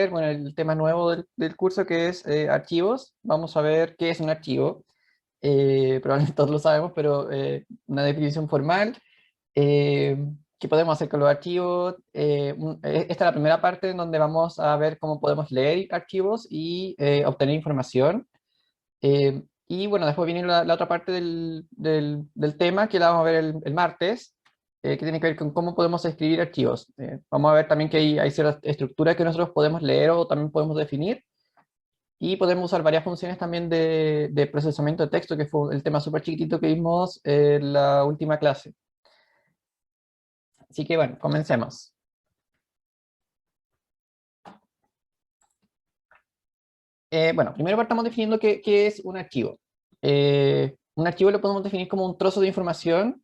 bueno, el tema nuevo del curso que es archivos. Vamos a ver qué es un archivo. Probablemente todos lo sabemos, pero una definición formal. eh, ¿Qué podemos hacer con los archivos? Esta es la primera parte en donde vamos a ver cómo podemos leer archivos y obtener información. Y bueno, después viene la otra parte del tema que la vamos a ver el martes, que tiene que ver con cómo podemos escribir archivos. Vamos a ver también que hay ciertas estructuras que nosotros podemos leer o también podemos definir. Y podemos usar varias funciones también de procesamiento de texto, que fue el tema súper chiquitito que vimos en la última clase. Así que bueno, comencemos. Bueno, primero partamos definiendo qué es un archivo. Un archivo lo podemos definir como un trozo de información,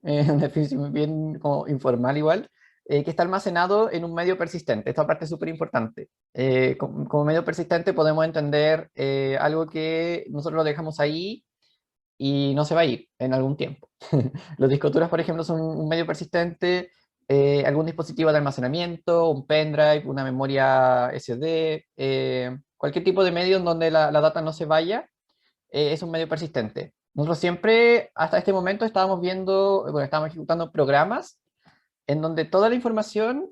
una definición bien como informal igual, que está almacenado en un medio persistente. Esta parte es súper importante. Como medio persistente podemos entender algo que nosotros lo dejamos ahí y no se va a ir en algún tiempo. Los discos duros, por ejemplo, son un medio persistente, algún dispositivo de almacenamiento, un pendrive, una memoria SD, cualquier tipo de medio en donde la data no se vaya, es un medio persistente. Nosotros siempre, hasta este momento, estábamos viendo, bueno, estábamos ejecutando programas en donde toda la información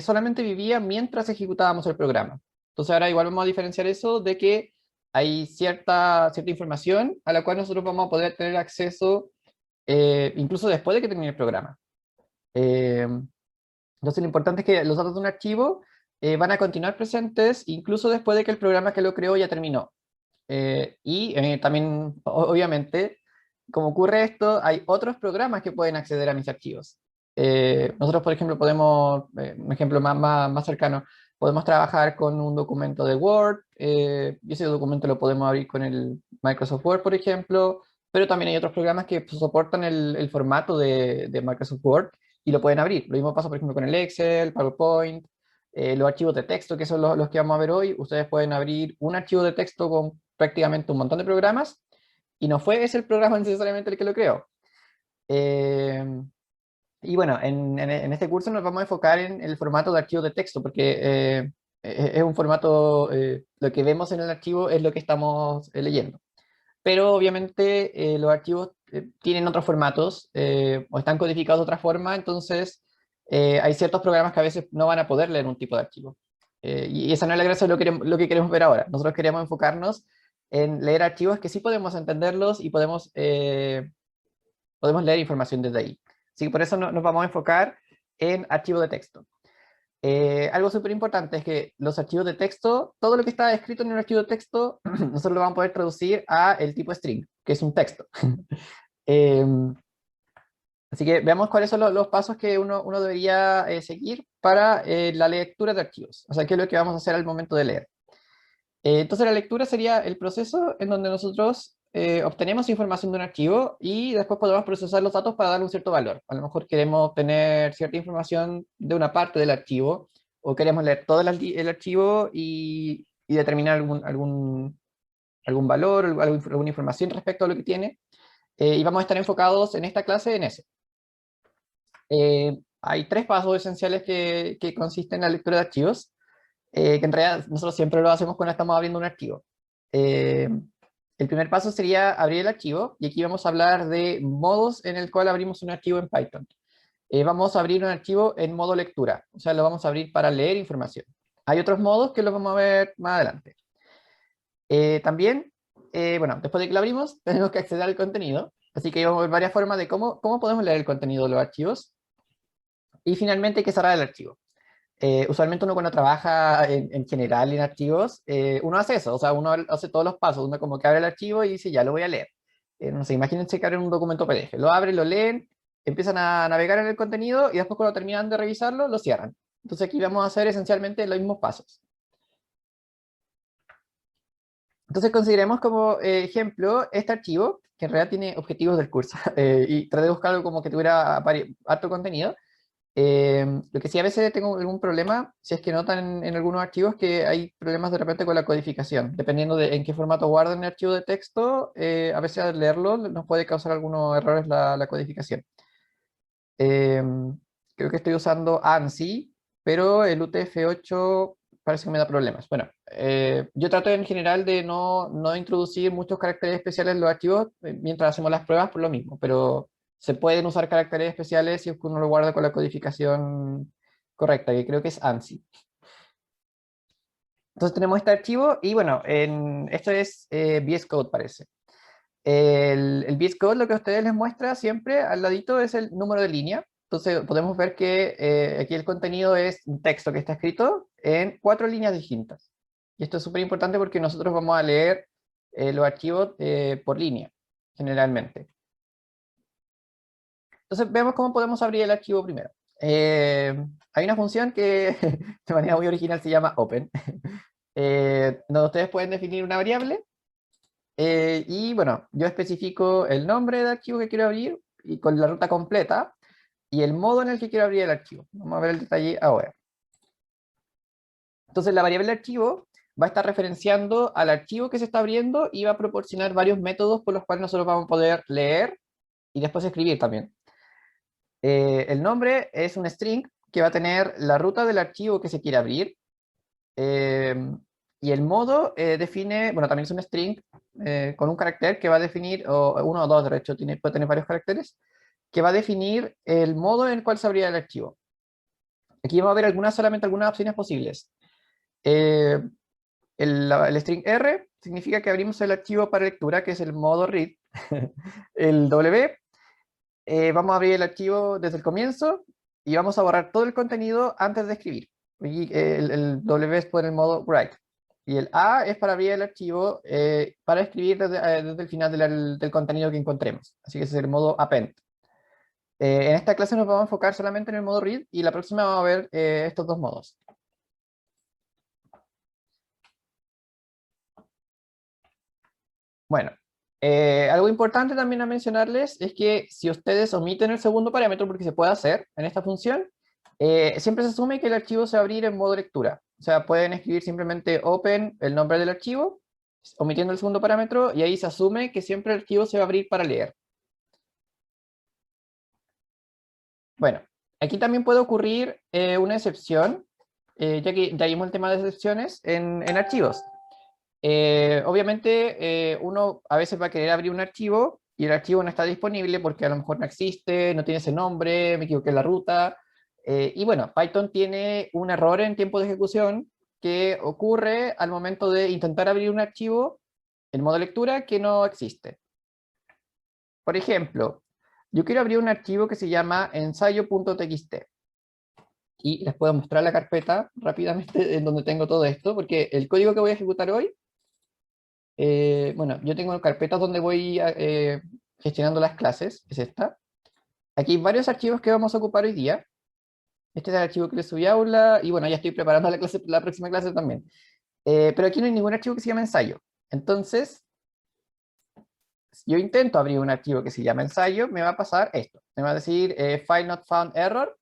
solamente vivía mientras ejecutábamos el programa. Entonces ahora igual vamos a diferenciar eso de que hay cierta información a la cual nosotros vamos a poder tener acceso incluso después de que termine el programa. Eh, entonces lo importante es que los datos de un archivo van a continuar presentes incluso después de que el programa que lo creó ya terminó. También, obviamente, como ocurre esto, hay otros programas que pueden acceder a mis archivos. Nosotros, por ejemplo, podemos, un ejemplo más cercano, podemos trabajar con un documento de Word, y ese documento lo podemos abrir con el Microsoft Word, por ejemplo, pero también hay otros programas que soportan el formato de Microsoft Word y lo pueden abrir. Lo mismo pasa, por ejemplo, con el Excel, PowerPoint, los archivos de texto, que son los que vamos a ver hoy. Ustedes pueden abrir un archivo de texto con prácticamente un montón de programas, y no fue ese el programa necesariamente el que lo creó. Eh, y bueno, en este curso nos vamos a enfocar en el formato de archivo de texto, porque es un formato, lo que vemos en el archivo es lo que estamos leyendo. Pero obviamente los archivos tienen otros formatos o están codificados de otra forma, entonces hay ciertos programas que a veces no van a poder leer un tipo de archivo. Y esa no es la gracia de lo que queremos ver ahora. Nosotros queremos enfocarnos en leer archivos que sí podemos entenderlos y podemos leer información desde ahí. Así que por eso nos vamos a enfocar en archivos de texto. Algo súper importante es que los archivos de texto, todo lo que está escrito en un archivo de texto, nosotros lo vamos a poder traducir a el tipo string, que es un texto. Eh, Así que veamos cuáles son los pasos que uno debería seguir para la lectura de archivos. O sea, qué es lo que vamos a hacer al momento de leer. Entonces la lectura sería el proceso en donde nosotros obtenemos información de un archivo y después podemos procesar los datos para darle un cierto valor. A lo mejor queremos obtener cierta información de una parte del archivo, o queremos leer todo el archivo y determinar algún valor, alguna información respecto a lo que tiene. Y vamos a estar enfocados en esta clase en eso. Hay tres pasos esenciales que consisten en la lectura de archivos, que en realidad nosotros siempre lo hacemos cuando estamos abriendo un archivo. Eh, el primer paso sería abrir el archivo, y aquí vamos a hablar de modos en el cual abrimos un archivo en Python. Vamos a abrir un archivo en modo lectura, o sea, lo vamos a abrir para leer información. Hay otros modos que los vamos a ver más adelante. También, bueno, después de que lo abrimos, tenemos que acceder al contenido, así que vamos a ver varias formas de cómo podemos leer el contenido de los archivos. Y finalmente hay que cerrar el archivo. Usualmente uno cuando trabaja en general en archivos, uno hace eso, o sea, uno hace todos los pasos, uno como que abre el archivo y dice, ya lo voy a leer. No sé, imagínense que abren un documento PDF, lo abren, lo leen, empiezan a navegar en el contenido y después cuando terminan de revisarlo, lo cierran. Entonces aquí vamos a hacer esencialmente los mismos pasos. Entonces consideremos como ejemplo este archivo, que en realidad tiene objetivos del curso, y traté de buscar algo como que tuviera harto contenido. Lo que sí a veces tengo algún problema, si es que notan en algunos archivos que hay problemas de repente con la codificación, dependiendo de en qué formato guardan el archivo de texto, a veces al leerlo nos puede causar algunos errores la codificación. Eh, Creo que estoy usando ANSI, pero el UTF-8 parece que me da problemas. Bueno, yo trato en general de no introducir muchos caracteres especiales en los archivos mientras hacemos las pruebas por lo mismo, pero se pueden usar caracteres especiales si es que uno lo guarda con la codificación correcta, que creo que es ANSI. Entonces tenemos este archivo y bueno, esto es VS Code parece. El VS Code lo que a ustedes les muestra siempre al ladito es el número de línea. Entonces podemos ver que aquí el contenido es un texto que está escrito en 4 líneas distintas. Y esto es súper importante porque nosotros vamos a leer los archivos por línea, generalmente. Entonces veamos cómo podemos abrir el archivo primero. Hay una función que de manera muy original se llama open, donde ustedes pueden definir una variable. Y bueno, yo especifico el nombre del archivo que quiero abrir y con la ruta completa y el modo en el que quiero abrir el archivo. Vamos a ver el detalle ahora. Entonces la variable archivo va a estar referenciando al archivo que se está abriendo y va a proporcionar varios métodos por los cuales nosotros vamos a poder leer y después escribir también. El nombre es un string que va a tener la ruta del archivo que se quiere abrir. Y el modo define, bueno, también es un string con un carácter que va a definir, o uno o dos, de hecho, puede tener varios caracteres, que va a definir el modo en el cual se abrirá el archivo. Aquí vamos a ver solamente algunas opciones posibles. Eh, el string R significa que abrimos el archivo para lectura, que es el modo read. El W, vamos a abrir el archivo desde el comienzo y vamos a borrar todo el contenido antes de escribir. Y el W es por el modo write. Y el A es para abrir el archivo para escribir desde el final del contenido que encontremos. Así que ese es el modo append. En esta clase nos vamos a enfocar solamente en el modo read y la próxima vamos a ver estos dos modos. Bueno, algo importante también a mencionarles es que si ustedes omiten el segundo parámetro, porque se puede hacer en esta función, siempre se asume que el archivo se va a abrir en modo lectura. O sea, pueden escribir simplemente open el nombre del archivo, omitiendo el segundo parámetro, y ahí se asume que siempre el archivo se va a abrir para leer. Bueno, aquí también puede ocurrir una excepción, ya que ya vimos el tema de excepciones en archivos. Obviamente, uno a veces va a querer abrir un archivo y el archivo no está disponible porque a lo mejor no existe, no tiene ese nombre, me equivoqué en la ruta. Y bueno, Python tiene un error en tiempo de ejecución que ocurre al momento de intentar abrir un archivo en modo lectura que no existe. Por ejemplo, yo quiero abrir un archivo que se llama ensayo.txt. Y les puedo mostrar la carpeta rápidamente en donde tengo todo esto, porque el código que voy a ejecutar hoy, bueno, yo tengo carpetas donde voy gestionando las clases, es esta. Aquí hay varios archivos que vamos a ocupar hoy día. Este es el archivo que les subí a aula, y bueno, ya estoy preparando la próxima clase también. Pero aquí no hay ningún archivo que se llame ensayo. Entonces, si yo intento abrir un archivo que se llama ensayo, me va a pasar esto. Me va a decir file not found error.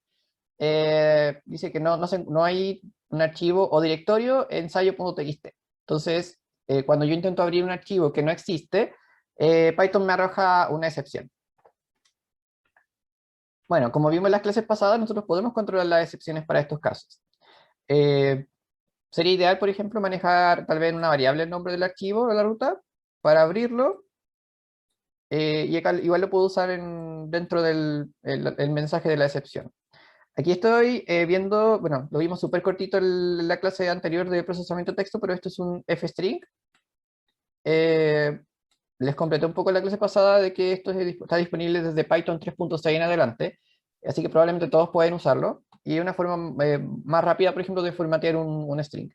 Dice que no hay un archivo o directorio ensayo.txt. Entonces, cuando yo intento abrir un archivo que no existe, Python me arroja una excepción. Bueno, como vimos en las clases pasadas, nosotros podemos controlar las excepciones para estos casos. Sería ideal, por ejemplo, manejar tal vez una variable el nombre del archivo o la ruta para abrirlo. Y igual lo puedo usar dentro del el mensaje de la excepción. Aquí estoy viendo, bueno, lo vimos súper cortito en la clase anterior de procesamiento de texto, pero esto es un fstring. Les completé un poco la clase pasada de que esto está disponible desde Python 3.6 en adelante, así que probablemente todos pueden usarlo. Y una forma más rápida, por ejemplo, de formatear un string.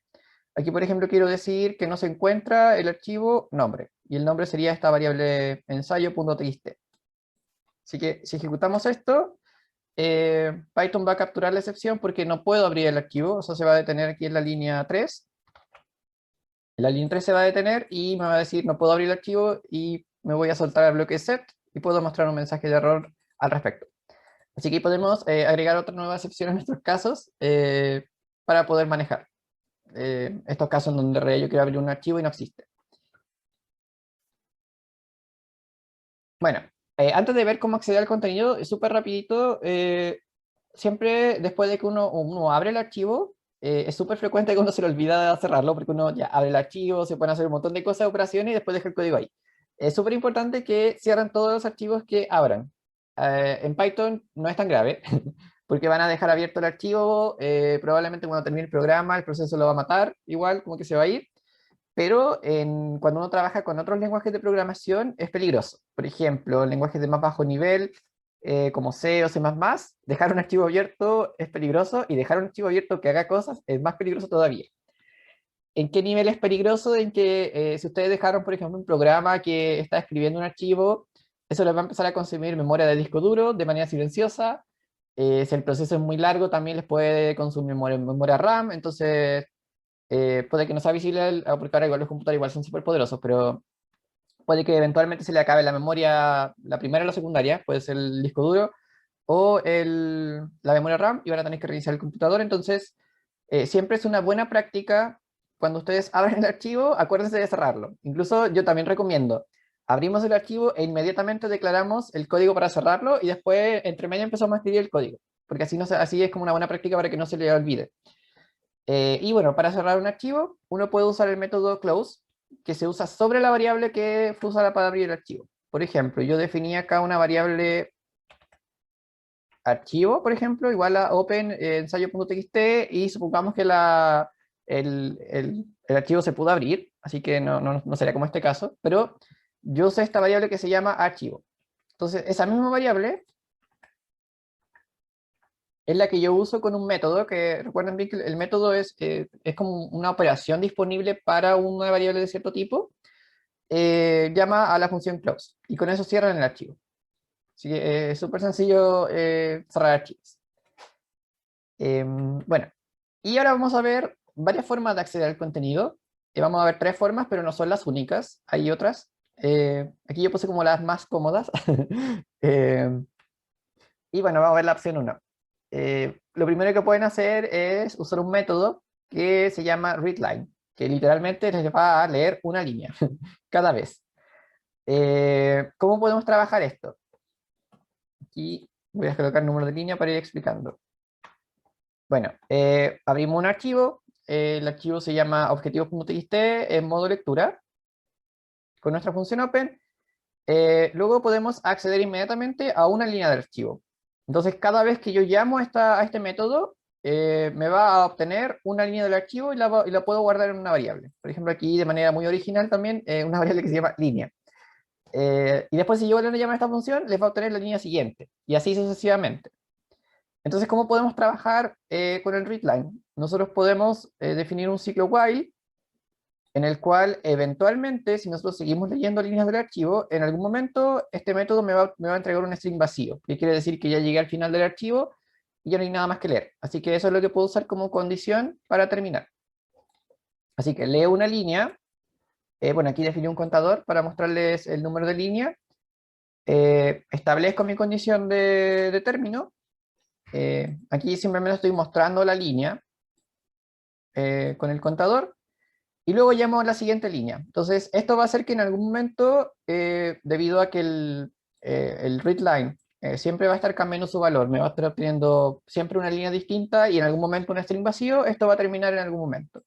Aquí, por ejemplo, quiero decir que no se encuentra el archivo nombre, y el nombre sería esta variable ensayo.txt. Así que si ejecutamos esto, Python va a capturar la excepción porque no puedo abrir el archivo, o sea, se va a detener aquí en la línea 3. En la línea 3 se va a detener y me va a decir no puedo abrir el archivo y me voy a soltar el bloque set y puedo mostrar un mensaje de error al respecto. Así que podemos agregar otra nueva excepción en nuestros casos para poder manejar estos casos en donde en realidad yo quiero abrir un archivo y no existe. Bueno, antes de ver cómo acceder al contenido, es súper rapidito. Siempre después de que uno abre el archivo, es súper frecuente que uno se le olvida de cerrarlo porque uno ya abre el archivo, se pueden hacer un montón de cosas, operaciones y después deja el código ahí. Es súper importante que cierren todos los archivos que abran. En Python no es tan grave porque van a dejar abierto el archivo, probablemente cuando termine el programa el proceso lo va a matar, igual como que se va a ir, pero cuando uno trabaja con otros lenguajes de programación es peligroso. Por ejemplo, lenguajes de más bajo nivel, como C o C++, dejar un archivo abierto es peligroso y dejar un archivo abierto que haga cosas es más peligroso todavía. ¿En qué nivel es peligroso? En que si ustedes dejaron, por ejemplo, un programa que está escribiendo un archivo, eso les va a empezar a consumir memoria de disco duro de manera silenciosa. Si el proceso es muy largo, también les puede consumir memoria RAM, entonces puede que no sea visible, porque ahora igual los computadores igual son súper poderosos, pero puede que eventualmente se le acabe la memoria, la primera o la secundaria, puede ser el disco duro, o la memoria RAM, y van a tener que reiniciar el computador. Entonces, siempre es una buena práctica, cuando ustedes abren el archivo, acuérdense de cerrarlo. Incluso yo también recomiendo, abrimos el archivo e inmediatamente declaramos el código para cerrarlo, y después, entre medio, empezamos a escribir el código, porque así, no así es como una buena práctica para que no se le olvide. Y bueno, para cerrar un archivo, uno puede usar el método close, que se usa sobre la variable que fue usada para abrir el archivo. Por ejemplo, yo definí acá una variable archivo, por ejemplo, igual a open ensayo.txt, y supongamos que el archivo se pudo abrir, así que no sería como este caso, pero yo usé esta variable que se llama archivo. Entonces, esa misma variable es la que yo uso con un método, que recuerden bien que el método es como una operación disponible para una variable de cierto tipo, llama a la función close, y con eso cierran el archivo. Así que es súper sencillo cerrar archivos. Bueno, y ahora vamos a ver varias formas de acceder al contenido. Vamos a ver tres formas, pero no son las únicas, hay otras. Aquí yo puse como las más cómodas. Eh, y bueno, vamos a ver la opción 1. Lo primero que pueden hacer es usar un método que se llama readline, que literalmente les va a leer una línea cada vez. ¿Cómo podemos trabajar esto? Aquí voy a colocar el número de línea para ir explicando. Bueno, abrimos un archivo, el archivo se llama objetivos.txt en modo lectura, con nuestra función open. Luego podemos acceder inmediatamente a una línea de archivo. Entonces, cada vez que yo llamo a este método, me va a obtener una línea del archivo, y la puedo guardar en una variable. Por ejemplo, aquí de manera muy original también, una variable que se llama línea. Y después, si yo vuelvo a llamar a esta función, les va a obtener la línea siguiente, y así sucesivamente. Entonces, ¿cómo podemos trabajar con el readline? Nosotros podemos definir un ciclo while, en el cual eventualmente, si nosotros seguimos leyendo líneas del archivo, en algún momento este método me va a entregar un string vacío, que quiere decir que ya llegué al final del archivo y ya no hay nada más que leer. Así que eso es lo que puedo usar como condición para terminar. Así que leo una línea. Bueno, aquí definí un contador para mostrarles el número de línea. Establezco mi condición de término. Aquí simplemente estoy mostrando la línea con el contador. Y luego llamo a la siguiente línea. Entonces, esto va a hacer que en algún momento, debido a que el readline siempre va a estar cambiando su valor, me va a estar obteniendo siempre una línea distinta, y en algún momento un string vacío, esto va a terminar en algún momento.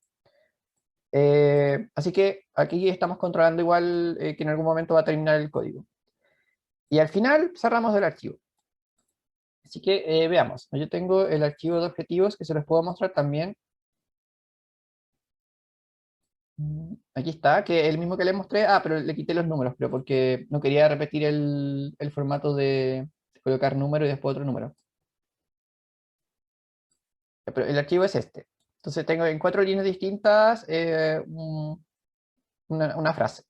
Así que aquí estamos controlando igual que en algún momento va a terminar el código. Y al final cerramos el archivo. Así que veamos. Yo tengo el archivo de objetivos que se los puedo mostrar también. Aquí está, que el mismo que le mostré. Ah, pero le quité los números, pero porque no quería repetir el formato de colocar número y después otro número. Pero el archivo es este. Entonces tengo en 4 líneas distintas una frase.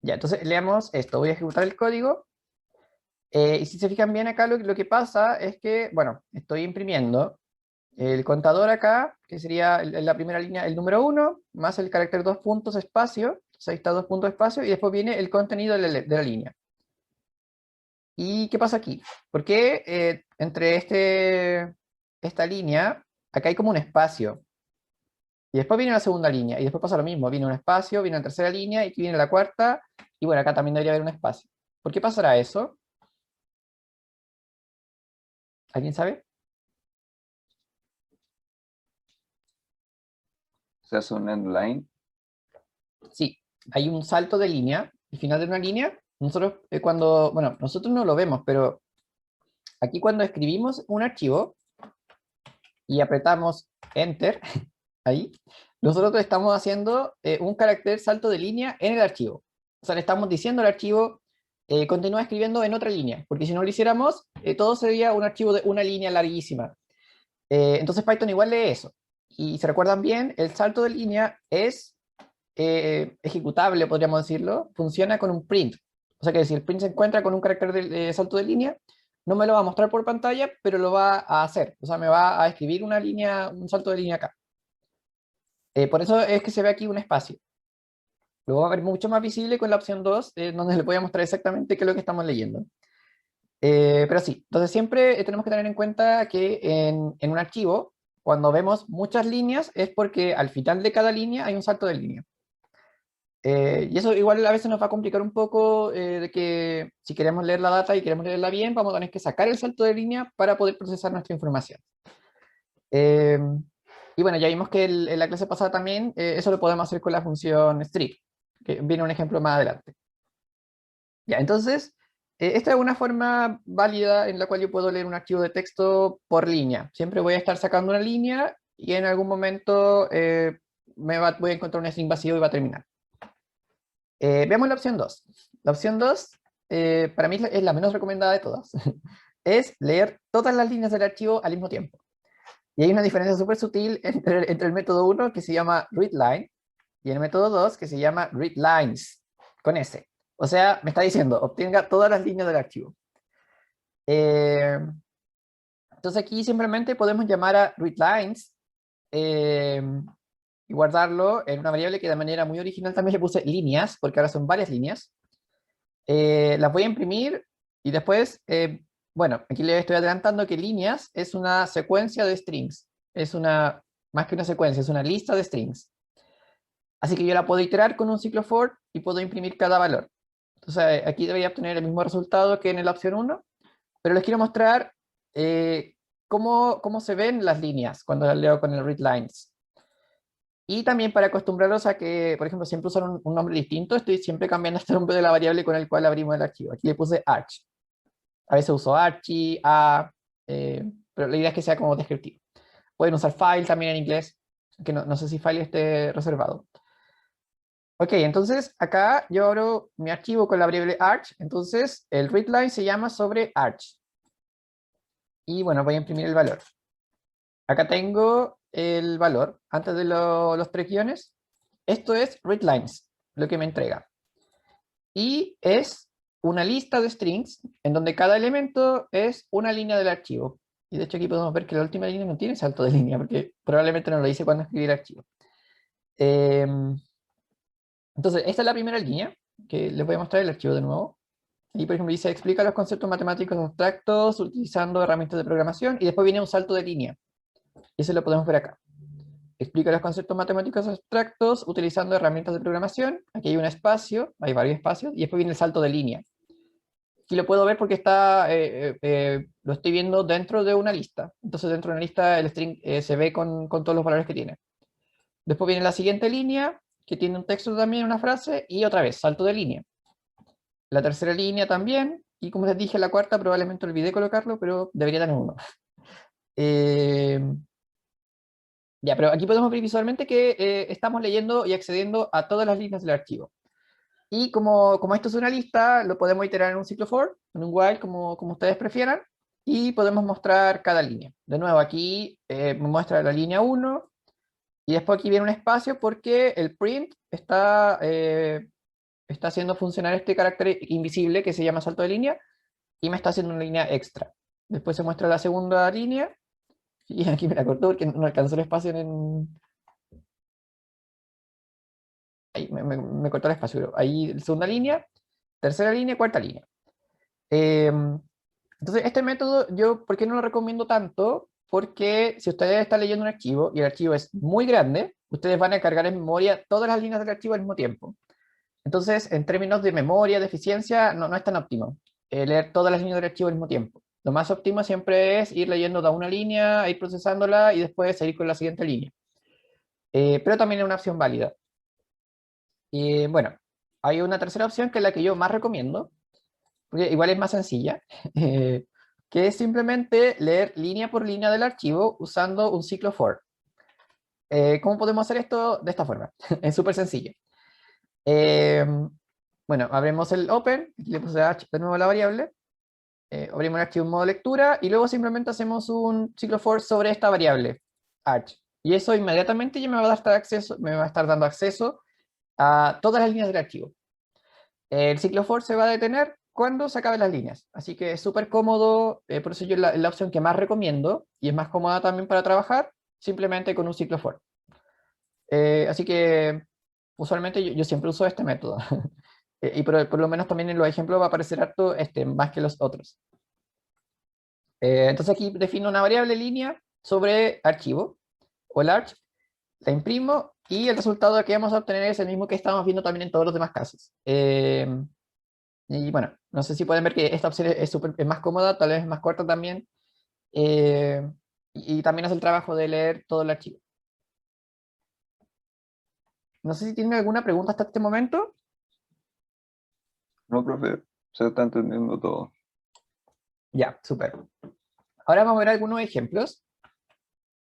Ya, entonces leamos esto. Voy a ejecutar el código. Y si se fijan bien acá, lo que pasa es que, bueno, estoy imprimiendo el contador acá, que sería en la primera línea el número 1, más el carácter 2 puntos espacio. Entonces ahí está 2 puntos espacio, y después viene el contenido de la línea. ¿Y qué pasa aquí? Porque entre esta línea, acá hay como un espacio. Y después viene la segunda línea, y después pasa lo mismo. Viene un espacio, viene la tercera línea, y aquí viene la cuarta, y bueno, acá también debería haber un espacio. ¿Por qué pasará eso? ¿Alguien sabe? Se hace un endline. Sí, hay un salto de línea, al final de una línea, nosotros cuando, bueno, nosotros no lo vemos, pero aquí cuando escribimos un archivo y apretamos Enter, ahí, nosotros estamos haciendo un carácter salto de línea en el archivo. O sea, le estamos diciendo al archivo, continúa escribiendo en otra línea, porque si no lo hiciéramos, todo sería un archivo de una línea larguísima. Entonces Python igual lee eso. Y se recuerdan bien, el salto de línea es ejecutable, podríamos decirlo, funciona con un print. O sea que si el print se encuentra con un carácter de salto de línea, no me lo va a mostrar por pantalla, pero lo va a hacer. O sea, me va a escribir una línea, un salto de línea acá. Por eso es que se ve aquí un espacio. Luego va a ver mucho más visible con la opción 2, donde le voy a mostrar exactamente qué es lo que estamos leyendo. Pero sí, entonces siempre tenemos que tener en cuenta que en un archivo, cuando vemos muchas líneas, es porque al final de cada línea hay un salto de línea. Y eso igual a veces nos va a complicar un poco de que si queremos leer la data y queremos leerla bien, vamos a tener que sacar el salto de línea para poder procesar nuestra información. Eh, y bueno, ya vimos que en la clase pasada también eso lo podemos hacer con la función strip, que viene un ejemplo más adelante. Ya, entonces, esta es una forma válida en la cual yo puedo leer un archivo de texto por línea. Siempre voy a estar sacando una línea y en algún momento voy a encontrar un string vacío y va a terminar. Veamos la opción 2. La opción 2, para mí es la menos recomendada de todas. Es leer todas las líneas del archivo al mismo tiempo. Y hay una diferencia súper sutil entre el método 1, que se llama readline, y el método 2, que se llama readlines, con S. O sea, me está diciendo, obtenga todas las líneas del archivo. Eh, entonces aquí simplemente podemos llamar a readlines y guardarlo en una variable que de manera muy original también le puse líneas, porque ahora son varias líneas. Las voy a imprimir y después, bueno, aquí le estoy adelantando que líneas es una secuencia de strings. Es una, más que una secuencia, es una lista de strings. Así que yo la puedo iterar con un ciclo for y puedo imprimir cada valor. Entonces aquí debería obtener el mismo resultado que en la opción 1, pero les quiero mostrar cómo se ven las líneas cuando las leo con el readlines. Y también para acostumbrarlos a que, por ejemplo, siempre usan un nombre distinto, estoy siempre cambiando este nombre de la variable con el cual abrimos el archivo. Aquí le puse arch. A veces uso archi, pero la idea es que sea como descriptivo. Pueden usar file también en inglés, que no sé si file esté reservado. Ok, entonces acá yo abro mi archivo con la variable arch, entonces el readline se llama sobre arch. Y bueno, voy a imprimir el valor. Acá tengo el valor, antes de los 3 guiones. Esto es readlines, lo que me entrega. Y es una lista de strings en donde cada elemento es una línea del archivo. Y de hecho aquí podemos ver que la última línea no tiene salto de línea, porque probablemente no lo hice cuando escribí el archivo. Entonces, esta es la primera línea, que les voy a mostrar el archivo de nuevo. Y por ejemplo dice, explica los conceptos matemáticos abstractos utilizando herramientas de programación, y después viene un salto de línea. Y eso lo podemos ver acá. Explica los conceptos matemáticos abstractos utilizando herramientas de programación. Aquí hay un espacio, hay varios espacios, y después viene el salto de línea. Aquí lo puedo ver porque lo estoy viendo dentro de una lista. Entonces dentro de una lista el string se ve con todos los valores que tiene. Después viene la siguiente línea, que tiene un texto también, una frase, y otra vez, salto de línea. La tercera línea también, y como les dije, la cuarta probablemente olvidé colocarlo, pero debería tener uno. Eh, ya, pero aquí podemos ver visualmente que estamos leyendo y accediendo a todas las líneas del archivo. Y como esto es una lista, lo podemos iterar en un ciclo for, en un while, como ustedes prefieran, y podemos mostrar cada línea. De nuevo, aquí me muestra la línea 1, y después aquí viene un espacio porque el print está haciendo funcionar este carácter invisible que se llama salto de línea, y me está haciendo una línea extra. Después se muestra la segunda línea, y aquí me la cortó porque no alcanzó el espacio ahí, me cortó el espacio, pero ahí segunda línea, tercera línea, cuarta línea. Entonces, este método, yo, ¿por qué no lo recomiendo tanto? Porque si ustedes están leyendo un archivo y el archivo es muy grande, ustedes van a cargar en memoria todas las líneas del archivo al mismo tiempo. Entonces, en términos de memoria, de eficiencia, no es tan óptimo leer todas las líneas del archivo al mismo tiempo. Lo más óptimo siempre es ir leyendo de una línea, ir procesándola y después seguir con la siguiente línea. pero también es una opción válida. Y bueno, hay una tercera opción que es la que yo más recomiendo, porque igual es más sencilla, eh, que es simplemente leer línea por línea del archivo usando un ciclo for. ¿Cómo podemos hacer esto? De esta forma. Es súper sencillo. Eh, bueno, abrimos el open, aquí le puse h de nuevo a la variable, abrimos el archivo en modo lectura y luego simplemente hacemos un ciclo for sobre esta variable, arch. Y eso inmediatamente ya me va a dar acceso, me va a estar dando acceso a todas las líneas del archivo. El ciclo for se va a detener cuando se acaben las líneas. Así que es súper cómodo, por eso yo la opción que más recomiendo, y es más cómoda también para trabajar, simplemente con un ciclo for. Así que usualmente yo siempre uso este método. Y por lo menos también en los ejemplos va a aparecer harto este, más que los otros. Entonces aquí defino una variable línea sobre archivo, o el arch, la imprimo, y el resultado que vamos a obtener es el mismo que estamos viendo también en todos los demás casos. Y bueno, no sé si pueden ver que esta opción es más cómoda, tal vez es más corta también, eh, y también hace el trabajo de leer todo el archivo. No sé si tienen alguna pregunta hasta este momento. No, profe, se está entendiendo todo. Ya, súper. Ahora vamos a ver algunos ejemplos.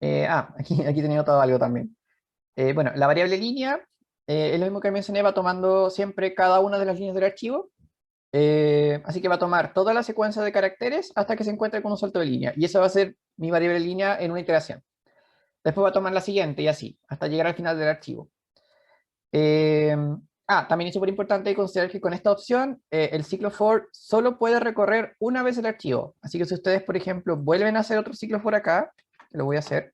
Aquí tenía notado algo también. Bueno, la variable línea es lo mismo que mencioné, va tomando siempre cada una de las líneas del archivo. Así que va a tomar toda la secuencia de caracteres hasta que se encuentre con un salto de línea. Y esa va a ser mi variable línea en una iteración. Después va a tomar la siguiente y así, hasta llegar al final del archivo. Eh, También es súper importante considerar que con esta opción el ciclo for solo puede recorrer una vez el archivo. Así que si ustedes, por ejemplo, vuelven a hacer otro ciclo for acá, que lo voy a hacer,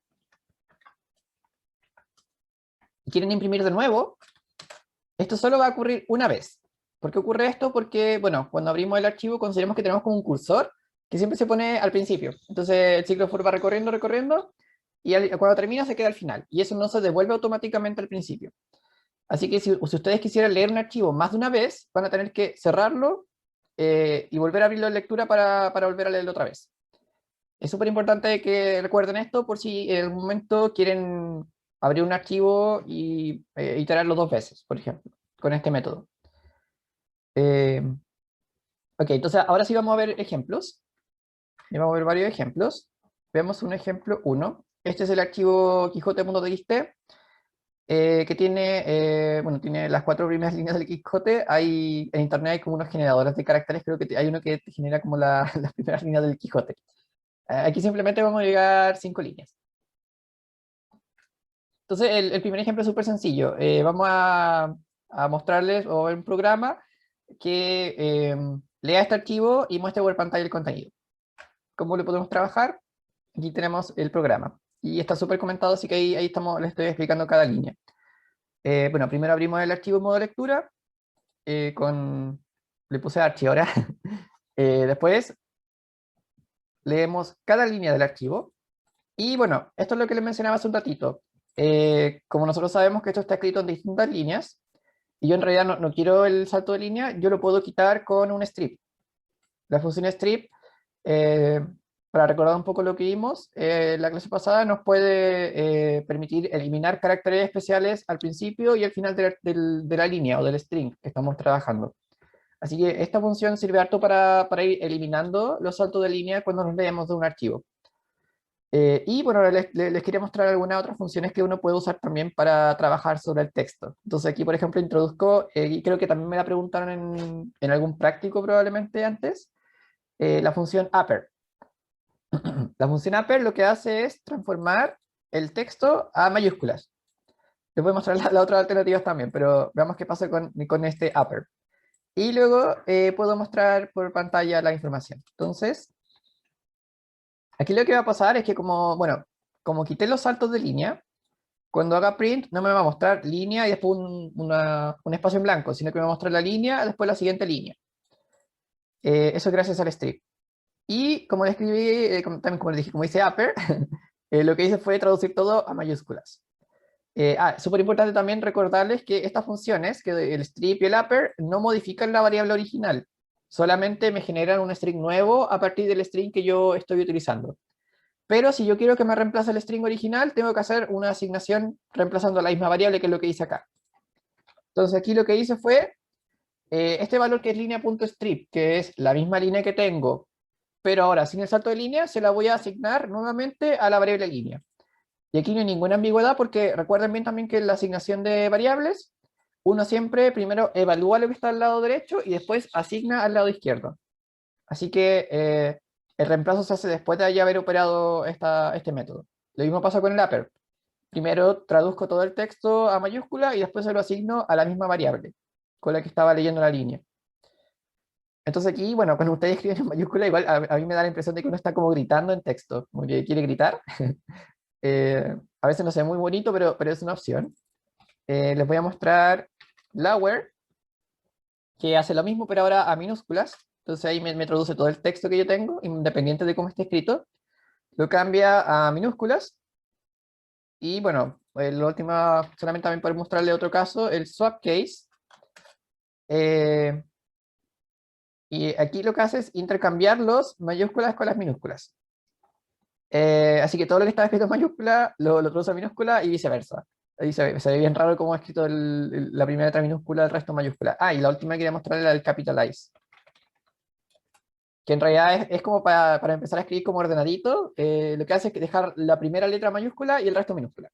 y quieren imprimir de nuevo, esto solo va a ocurrir una vez. ¿Por qué ocurre esto? Porque, bueno, cuando abrimos el archivo consideramos que tenemos como un cursor que siempre se pone al principio. Entonces el ciclo for va recorriendo, recorriendo, y cuando termina se queda al final. Y eso no se devuelve automáticamente al principio. Así que si ustedes quisieran leer un archivo más de una vez, van a tener que cerrarlo y volver a abrirlo en lectura para volver a leerlo otra vez. Es súper importante que recuerden esto por si en algún momento quieren abrir un archivo y iterarlo dos veces, por ejemplo, con este método. Eh, ok, entonces ahora sí vamos a ver ejemplos. Y vamos a ver varios ejemplos. Veamos un ejemplo 1. Este es el archivo quijote.txt que tiene, bueno, tiene las 4 primeras líneas del Quijote. En internet hay como unos generadores de caracteres, creo que hay uno que te genera como las primeras líneas del Quijote. Aquí simplemente vamos a llegar 5 líneas. Entonces, el primer ejemplo es súper sencillo. Vamos a mostrarles o ver un programa que lea este archivo y muestre por pantalla el contenido. ¿Cómo lo podemos trabajar? Aquí tenemos el programa. Y está súper comentado, así que ahí estamos, les estoy explicando cada línea. Bueno, primero abrimos el archivo en modo lectura, le puse archivo ahora. Después leemos cada línea del archivo. Y bueno, esto es lo que les mencionaba hace un ratito. Como nosotros sabemos que esto está escrito en distintas líneas, y yo en realidad no quiero el salto de línea, yo lo puedo quitar con un strip. La función strip, eh, para recordar un poco lo que vimos, la clase pasada nos puede permitir eliminar caracteres especiales al principio y al final de la línea o del string que estamos trabajando. Así que esta función sirve harto para ir eliminando los saltos de línea cuando nos leemos de un archivo. Y bueno, les quería mostrar algunas otras funciones que uno puede usar también para trabajar sobre el texto. Entonces aquí, por ejemplo, introduzco, y creo que también me la preguntaron en algún práctico probablemente antes, la función upper. La función upper lo que hace es transformar el texto a mayúsculas. Les voy a mostrar las otras alternativas también, pero veamos qué pasa con este upper. Y luego puedo mostrar por pantalla la información. Entonces, aquí lo que va a pasar es que como quité los saltos de línea, cuando haga print no me va a mostrar línea y después un espacio en blanco, sino que me va a mostrar la línea, después la siguiente línea. Eso es gracias al strip. Y como le escribí, también como le dije, como dice upper, lo que hice fue traducir todo a mayúsculas. Súper importante también recordarles que estas funciones, que el strip y el upper, no modifican la variable original. Solamente me generan un string nuevo a partir del string que yo estoy utilizando. Pero si yo quiero que me reemplace el string original, tengo que hacer una asignación reemplazando la misma variable, que es lo que hice acá. Entonces aquí lo que hice fue, este valor que es línea.strip, que es la misma línea que tengo, pero ahora sin el salto de línea, se la voy a asignar nuevamente a la variable línea. Y aquí no hay ninguna ambigüedad, porque recuerden bien también que en la asignación de variables, uno siempre primero evalúa lo que está al lado derecho y después asigna al lado izquierdo. Así que el reemplazo se hace después de ya haber operado este método. Lo mismo pasa con el upper. Primero traduzco todo el texto a mayúscula y después se lo asigno a la misma variable con la que estaba leyendo la línea. Entonces aquí, bueno, cuando ustedes escriben en mayúscula, igual a mí me da la impresión de que uno está como gritando en texto, como que quiere gritar. A veces no se ve muy bonito, pero es una opción. Les voy a mostrar lower, que hace lo mismo, pero ahora a minúsculas. Entonces ahí me traduce todo el texto que yo tengo, independiente de cómo esté escrito. Lo cambia a minúsculas. Y bueno, la última, solamente también para mostrarle otro caso, el swap case. Eh, y aquí lo que hace es intercambiar los mayúsculas con las minúsculas. Así que todo lo que estaba escrito en mayúscula lo traduce a minúscula y viceversa. Ahí se ve bien raro cómo ha escrito la primera letra minúscula, el resto mayúscula. Ah, y la última que quería mostrarle era el capitalize. Que en realidad es como para empezar a escribir como ordenadito. Lo que hace es dejar la primera letra mayúscula y el resto minúscula.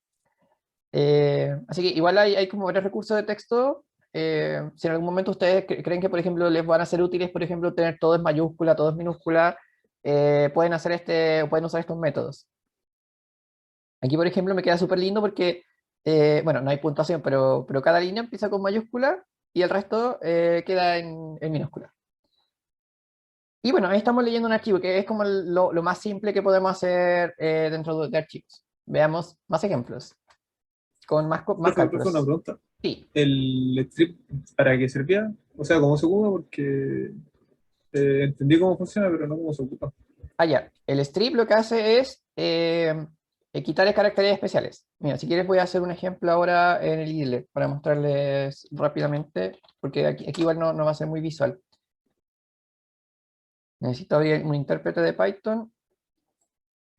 Así que igual hay como varios recursos de texto. Si en algún momento ustedes creen que, por ejemplo, les van a ser útiles, por ejemplo, tener todo en mayúscula, todo en minúscula, pueden pueden usar estos métodos. Aquí, por ejemplo, me queda súper lindo porque, bueno, no hay puntuación, pero cada línea empieza con mayúscula y el resto queda en minúscula. Y bueno, ahí estamos leyendo un archivo, que es como lo más simple que podemos hacer dentro de archivos. Veamos más ejemplos, con más Profe, una cálculos. pregunta. Sí. ¿El strip para qué servía? O sea, ¿cómo se ocupa? Porque entendí cómo funciona, pero no cómo se ocupa. Ya. El strip lo que hace es quitarle caracteres especiales. Mira, si quieres voy a hacer un ejemplo ahora en el IDLE para mostrarles rápidamente, porque aquí igual no va a ser muy visual. Necesito abrir un intérprete de Python.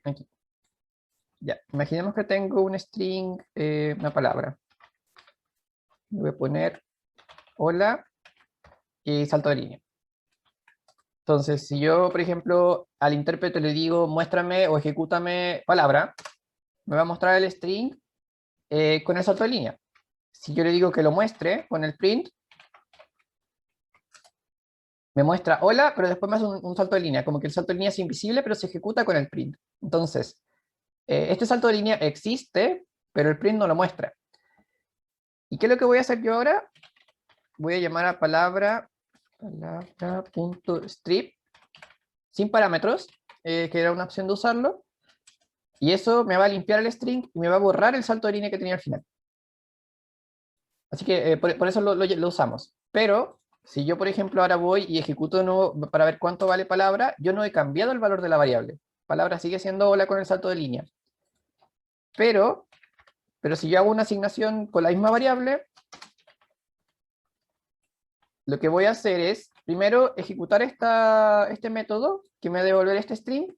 Aquí. Ya, imaginemos que tengo un string, una palabra. Le voy a poner hola y salto de línea. Entonces, si yo, por ejemplo, al intérprete le digo muéstrame o ejecútame palabra, me va a mostrar el string con el salto de línea. Si yo le digo que lo muestre con el print, me muestra hola, pero después me hace un salto de línea, como que el salto de línea es invisible, pero se ejecuta con el print. Entonces, este salto de línea existe, pero el print no lo muestra. ¿Y qué es lo que voy a hacer yo ahora? Voy a llamar a palabra.strip sin parámetros, que era una opción de usarlo, y eso me va a limpiar el string y me va a borrar el salto de línea que tenía al final. Así que por eso lo usamos. Pero si yo, por ejemplo, ahora voy y ejecuto de nuevo para ver cuánto vale palabra, yo no he cambiado el valor de la variable. Palabra sigue siendo hola con el salto de línea. Pero si yo hago una asignación con la misma variable, lo que voy a hacer es, primero, ejecutar este método que me va a devolver este string,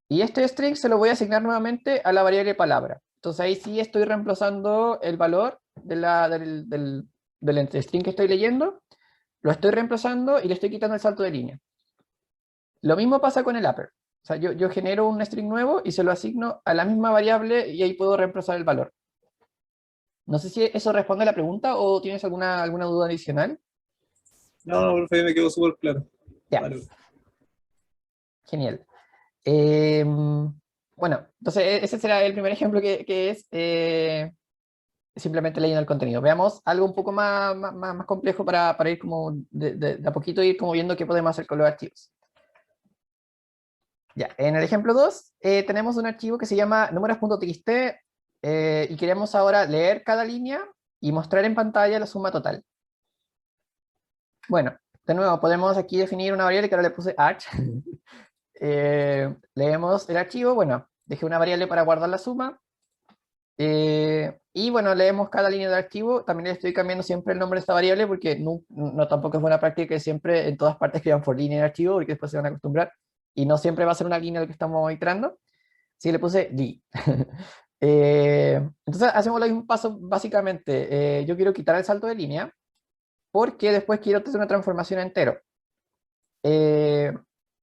y este string se lo voy a asignar nuevamente a la variable palabra. Entonces ahí sí estoy reemplazando el valor del string que estoy leyendo, lo estoy reemplazando y le estoy quitando el salto de línea. Lo mismo pasa con el upper. O sea, yo genero un string nuevo y se lo asigno a la misma variable y ahí puedo reemplazar el valor. No sé si eso responde a la pregunta o tienes alguna duda adicional. No, no, profe, me quedó súper claro. Ya, Vale. genial. Bueno, entonces ese será el primer ejemplo que es simplemente leyendo el contenido. Veamos algo un poco más complejo para ir como de a poquito ir como viendo qué podemos hacer con los archivos. Ya, en el ejemplo 2 tenemos un archivo que se llama números.txt y queremos ahora leer cada línea y mostrar en pantalla la suma total. Bueno, de nuevo podemos aquí definir una variable que ahora le puse arch. Leemos el archivo, bueno, dejé una variable para guardar la suma. Y bueno, leemos cada línea del archivo. También le estoy cambiando siempre el nombre de esta variable porque no tampoco es buena práctica que siempre en todas partes escriban for línea en el archivo porque después se van a acostumbrar y no siempre va a ser una línea lo que estamos iterando. Sí, le puse G. Entonces hacemos el mismo paso básicamente. Yo quiero quitar el salto de línea porque después quiero hacer una transformación entero.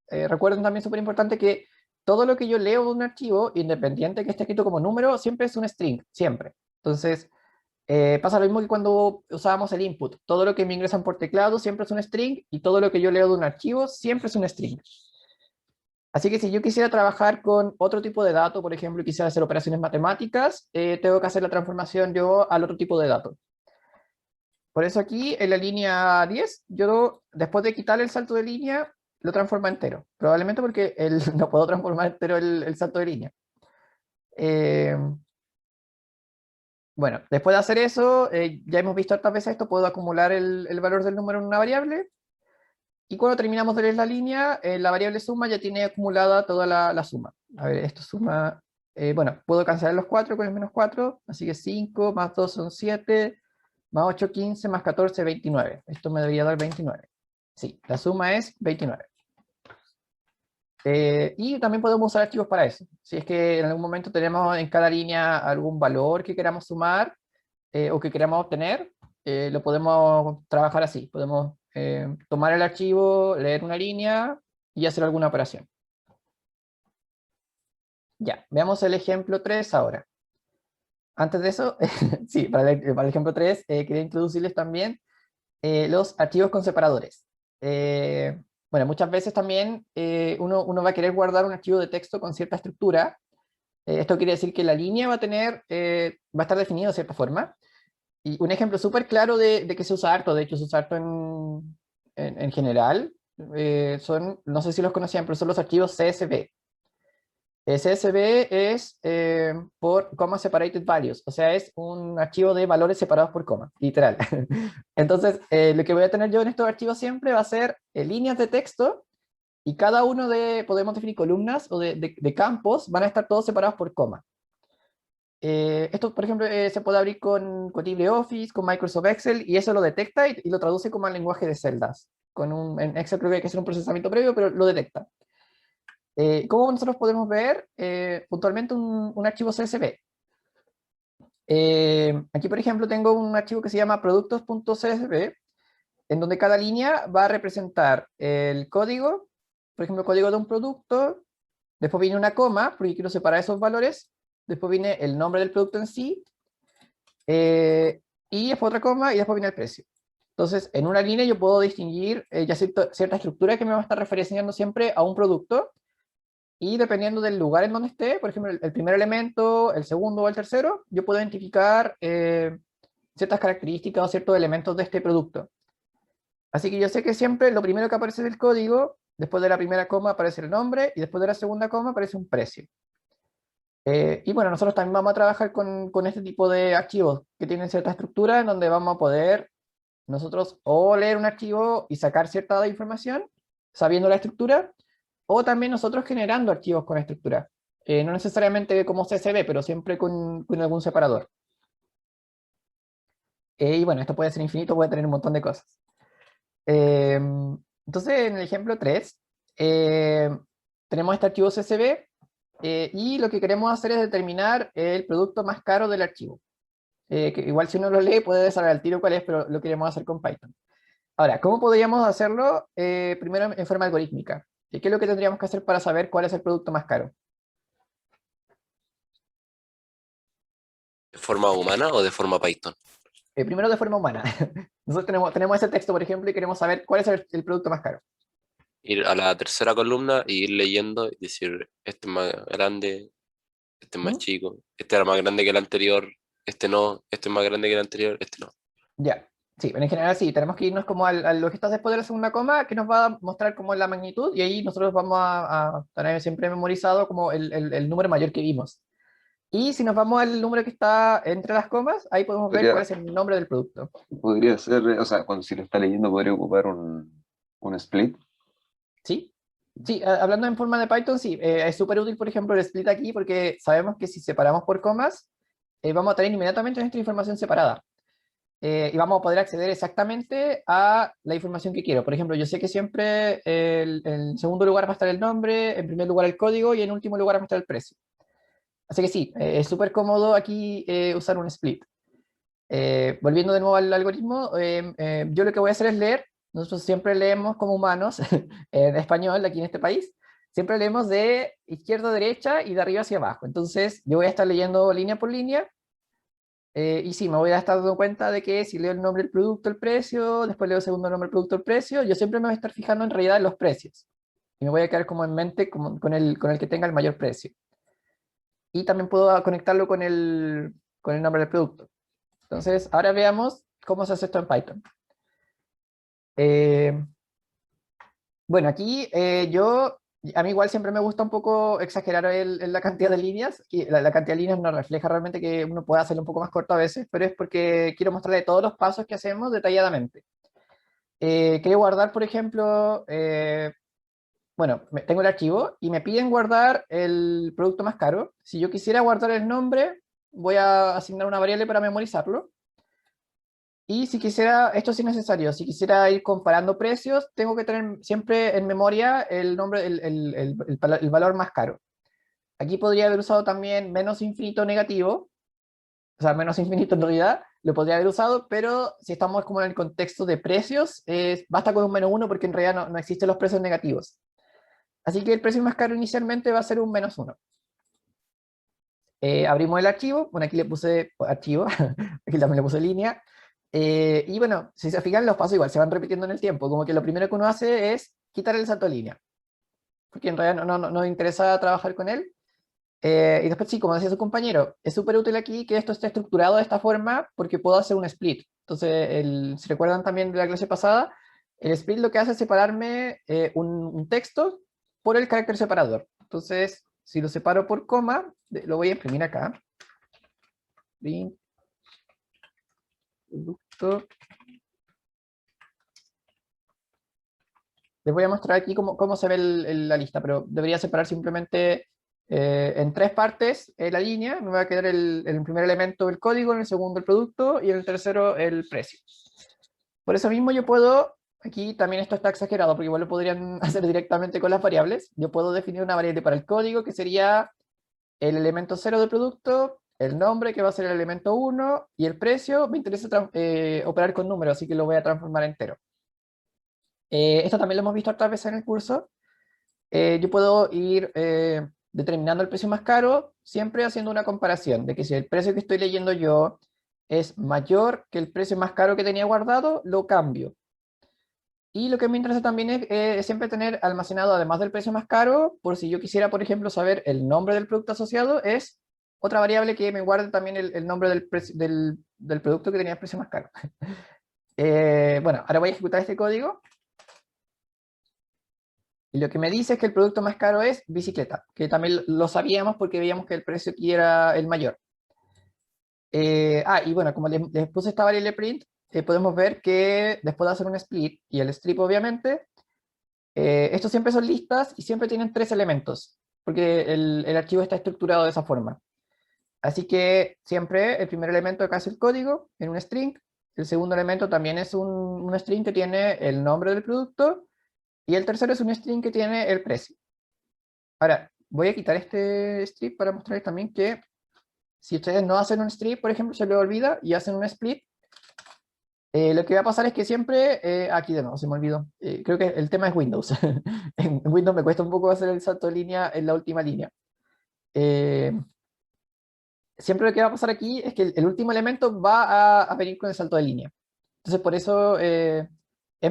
Recuerden también súper importante que todo lo que yo leo de un archivo, independiente que esté escrito como número, siempre es un string, siempre. Entonces, pasa lo mismo que cuando usábamos el input. Todo lo que me ingresan por teclado siempre es un string y todo lo que yo leo de un archivo siempre es un string. Así que si yo quisiera trabajar con otro tipo de dato, por ejemplo, quisiera hacer operaciones matemáticas, tengo que hacer la transformación yo al otro tipo de dato. Por eso aquí, en la línea 10, yo después de quitar el salto de línea, lo transforma entero. Probablemente porque no puedo transformar entero el salto de línea. Bueno, después de hacer eso, ya hemos visto hartas veces esto, puedo acumular el valor del número en una variable. Y cuando terminamos de leer la línea, la variable suma ya tiene acumulada toda la suma. A ver, esto suma, bueno, puedo cancelar los 4 con el menos 4, así que 5 más 2 son 7, más 8, 15, más 14, 29. Esto me debería dar 29. Sí, la suma es 29. Y también podemos usar archivos para eso. Si es que en algún momento tenemos en cada línea algún valor que queramos sumar o que queramos obtener, lo podemos trabajar así. Podemos tomar el archivo, leer una línea y hacer alguna operación. Ya, veamos el ejemplo 3 ahora. Antes de eso, sí, para el ejemplo 3, quería introducirles también los archivos con separadores. Bueno, muchas veces también uno va a querer guardar un archivo de texto con cierta estructura. Esto quiere decir que la línea va a estar definida de cierta forma. Y un ejemplo súper claro de que se usa harto, de hecho se usa harto en general, no sé si los conocían, pero son los archivos CSV. CSV es por Comma Separated Values, o sea, es un archivo de valores separados por coma, literal. Entonces, lo que voy a tener yo en estos archivos siempre va a ser líneas de texto, y cada uno podemos definir columnas o de campos, van a estar todos separados por coma. Esto, por ejemplo, se puede abrir con LibreOffice, con Microsoft Excel, y eso lo detecta y lo traduce como al lenguaje de celdas. En Excel creo que hay que hacer un procesamiento previo, pero lo detecta. ¿Cómo nosotros podemos ver puntualmente un archivo CSV? Aquí, por ejemplo, tengo un archivo que se llama productos.csv, en donde cada línea va a representar el código, por ejemplo, el código de un producto, después viene una coma, porque quiero separar esos valores, después viene el nombre del producto en sí, y después otra coma, y después viene el precio. Entonces, en una línea yo puedo distinguir ya cierta estructura que me va a estar referenciando siempre a un producto, y dependiendo del lugar en donde esté, por ejemplo, el primer elemento, el segundo o el tercero, yo puedo identificar ciertas características o ciertos elementos de este producto. Así que yo sé que siempre lo primero que aparece del código, después de la primera coma aparece el nombre, y después de la segunda coma aparece un precio. Y bueno, nosotros también vamos a trabajar con este tipo de archivos que tienen cierta estructura en donde vamos a poder nosotros o leer un archivo y sacar cierta información sabiendo la estructura, o también nosotros generando archivos con estructura. No necesariamente como CSV, pero siempre con algún separador. Y bueno, esto puede ser infinito, puede tener un montón de cosas. Entonces, en el ejemplo 3, tenemos este archivo CSV, y lo que queremos hacer es determinar el producto más caro del archivo. Que igual si uno lo lee puede saber al tiro cuál es, pero lo queremos hacer con Python. Ahora, ¿cómo podríamos hacerlo? Primero en forma algorítmica. ¿Qué es lo que tendríamos que hacer para saber cuál es el producto más caro? ¿De forma humana o de forma Python? Primero de forma humana. Nosotros tenemos ese texto, por ejemplo, y queremos saber cuál es el producto más caro. Ir a la tercera columna y ir leyendo y decir, este es más grande, este es más ¿Mm? chico, este era más grande que el anterior, este no, este es más grande que el anterior, este no. Ya. Sí, en general sí, tenemos que irnos como a lo que está después de la segunda coma, que nos va a mostrar como la magnitud, y ahí nosotros vamos a tener siempre memorizado como el número mayor que vimos. Y si nos vamos al número que está entre las comas, ahí podemos ver cuál Podría, es el nombre del producto. podría ser, o sea, cuando si lo está leyendo podría ocupar un split. ¿Sí? Sí, hablando en forma de Python, sí, es súper útil, por ejemplo, el split aquí, porque sabemos que si separamos por comas, vamos a tener inmediatamente nuestra información separada. Y vamos a poder acceder exactamente a la información que quiero. Por ejemplo, yo sé que siempre en segundo lugar va a estar el nombre, en primer lugar el código, y en último lugar va a estar el precio. Así que sí, es súper cómodo aquí usar un split. Volviendo de nuevo al algoritmo, yo lo que voy a hacer es leer. Nosotros siempre leemos como humanos, en español, aquí en este país, siempre leemos de izquierda a derecha y de arriba hacia abajo. Entonces, yo voy a estar leyendo línea por línea, y sí, me voy a estar dando cuenta de que si leo el nombre del producto, el precio, después leo el segundo nombre del producto, el precio, yo siempre me voy a estar fijando en realidad en los precios. Y me voy a quedar como en mente con el que tenga el mayor precio. Y también puedo conectarlo con el nombre del producto. Entonces, ahora veamos cómo se hace esto en Python. Eh, bueno, aquí a mí igual siempre me gusta un poco exagerar la cantidad de líneas. Y la cantidad de líneas no refleja realmente que uno pueda hacerlo un poco más corto a veces, pero es porque quiero mostrarle todos los pasos que hacemos detalladamente. Quiero guardar, por ejemplo, bueno, tengo el archivo y me piden guardar el producto más caro. Si yo quisiera guardar el nombre, voy a asignar una variable para memorizarlo. Y si quisiera, esto sí es necesario, si quisiera ir comparando precios, tengo que tener siempre en memoria el nombre, el valor más caro. Aquí podría haber usado también menos infinito negativo, o sea, menos infinito en realidad, lo podría haber usado, pero si estamos como en el contexto de precios, basta con un -1 porque en realidad no existen los precios negativos. Así que el precio más caro inicialmente va a ser un -1. Abrimos el archivo, bueno, aquí le puse archivo, aquí también le puse línea, y bueno, si se fijan los pasos igual se van repitiendo en el tiempo, como que lo primero que uno hace es quitar el salto de línea, porque en realidad no nos interesa trabajar con él, y después sí, como decía su compañero, es súper útil aquí que esto esté estructurado de esta forma, porque puedo hacer un split. Entonces, si recuerdan también de la clase pasada, el split lo que hace es separarme un texto por el carácter separador. Entonces, si lo separo por coma, lo voy a imprimir acá. Print, producto. Les voy a mostrar aquí cómo se ve la lista, pero debería separar simplemente en 3 partes la línea. Me va a quedar el primer elemento el código, en el segundo el producto y en el tercero el precio. Por eso mismo yo puedo, aquí también esto está exagerado, porque igual lo podrían hacer directamente con las variables. Yo puedo definir una variable para el código, que sería el elemento 0 del producto, el nombre, que va a ser el elemento 1, y el precio. Me interesa operar con números, así que lo voy a transformar entero. Esto también lo hemos visto otras veces en el curso. Yo puedo ir determinando el precio más caro, siempre haciendo una comparación, de que si el precio que estoy leyendo yo es mayor que el precio más caro que tenía guardado, lo cambio. Y lo que me interesa también es siempre tener almacenado, además del precio más caro, por si yo quisiera, por ejemplo, saber el nombre del producto asociado, es otra variable que me guarde también el nombre del producto que tenía el precio más caro. Bueno, ahora voy a ejecutar este código. Y lo que me dice es que el producto más caro es bicicleta, que también lo sabíamos porque veíamos que el precio aquí era el mayor. Y bueno, como les puse esta variable print, podemos ver que después de hacer un split y el strip obviamente, estos siempre son listas y siempre tienen 3 elementos, porque el archivo está estructurado de esa forma. Así que siempre el primer elemento acá es el código en un string, el segundo elemento también es un string que tiene el nombre del producto, y el tercero es un string que tiene el precio. Ahora, voy a quitar este strip para mostrarles también que si ustedes no hacen un strip, por ejemplo, se les olvida y hacen un split, lo que va a pasar es que siempre, aquí de nuevo, se me olvidó, creo que el tema es Windows. En Windows me cuesta un poco hacer el salto de línea en la última línea. Eh, Siempre lo que va a pasar aquí es que el último elemento va a venir con el salto de línea. Entonces, por eso es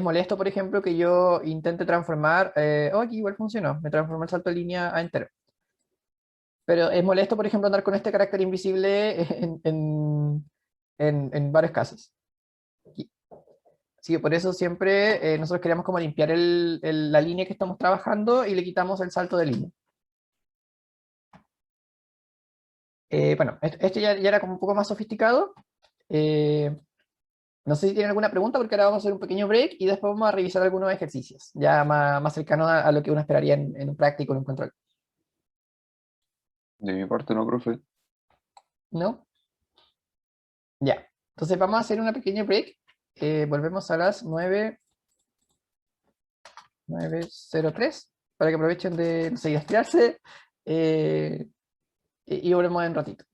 molesto, por ejemplo, que yo intente transformar, aquí igual funcionó, me transformó el salto de línea a entero. Pero es molesto, por ejemplo, andar con este carácter invisible en varios casos. Así que por eso siempre nosotros queríamos como limpiar la línea que estamos trabajando y le quitamos el salto de línea. Bueno, este ya era como un poco más sofisticado. No sé si tienen alguna pregunta, porque ahora vamos a hacer un pequeño break y después vamos a revisar algunos ejercicios, ya más cercanos a lo que uno esperaría en un práctico, en un control. De mi parte no, profe. ¿No? Ya. Entonces vamos a hacer una pequeña break. Volvemos a las 9:03 para que aprovechen de no sé, estirarse. y volvemos en un ratito.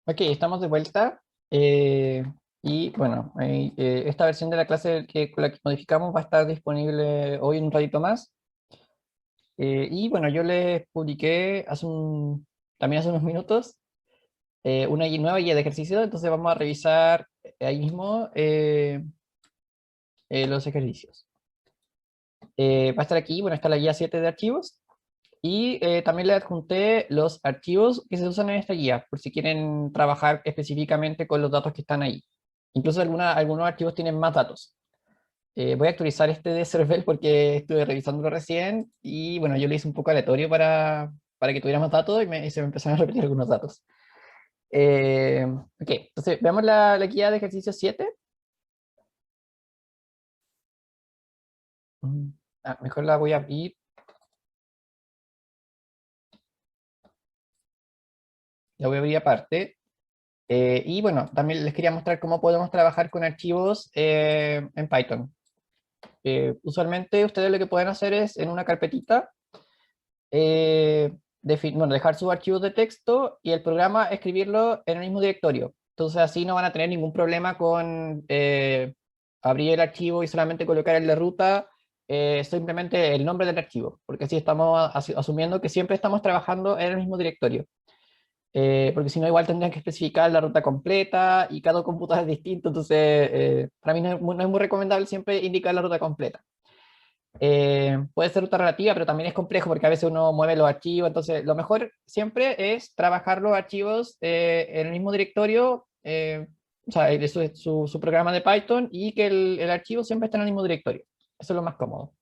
Ok, estamos de vuelta. Y bueno, esta versión de la clase con la que modificamos va a estar disponible hoy en un ratito más. Y bueno, yo les publiqué también hace unos minutos una nueva guía de ejercicio, entonces vamos a revisar ahí mismo los ejercicios. Va a estar aquí, bueno, está la guía 7 de archivos. Y también le adjunté los archivos que se usan en esta guía, por si quieren trabajar específicamente con los datos que están ahí. Incluso algunos archivos tienen más datos. Voy a actualizar este de Cervel porque estuve revisándolo recién y bueno, yo lo hice un poco aleatorio para que tuviera más datos y se me empezaron a repetir algunos datos. Ok, entonces veamos la guía de ejercicio 7. Mejor la voy a abrir. La voy a abrir aparte. Y bueno, también les quería mostrar cómo podemos trabajar con archivos en Python. Usualmente ustedes lo que pueden hacer es en una carpetita bueno, dejar sus archivos de texto y el programa escribirlo en el mismo directorio. Entonces así no van a tener ningún problema con abrir el archivo y solamente colocar en la ruta simplemente el nombre del archivo, porque así estamos asumiendo que siempre estamos trabajando en el mismo directorio. Porque si no igual tendrían que especificar la ruta completa y cada computador es distinto, entonces para mí no es muy recomendable siempre indicar la ruta completa. Puede ser ruta relativa, pero también es complejo porque a veces uno mueve los archivos, entonces lo mejor siempre es trabajar los archivos en el mismo directorio, o sea, de su programa de Python y que el archivo siempre esté en el mismo directorio. Eso es lo más cómodo.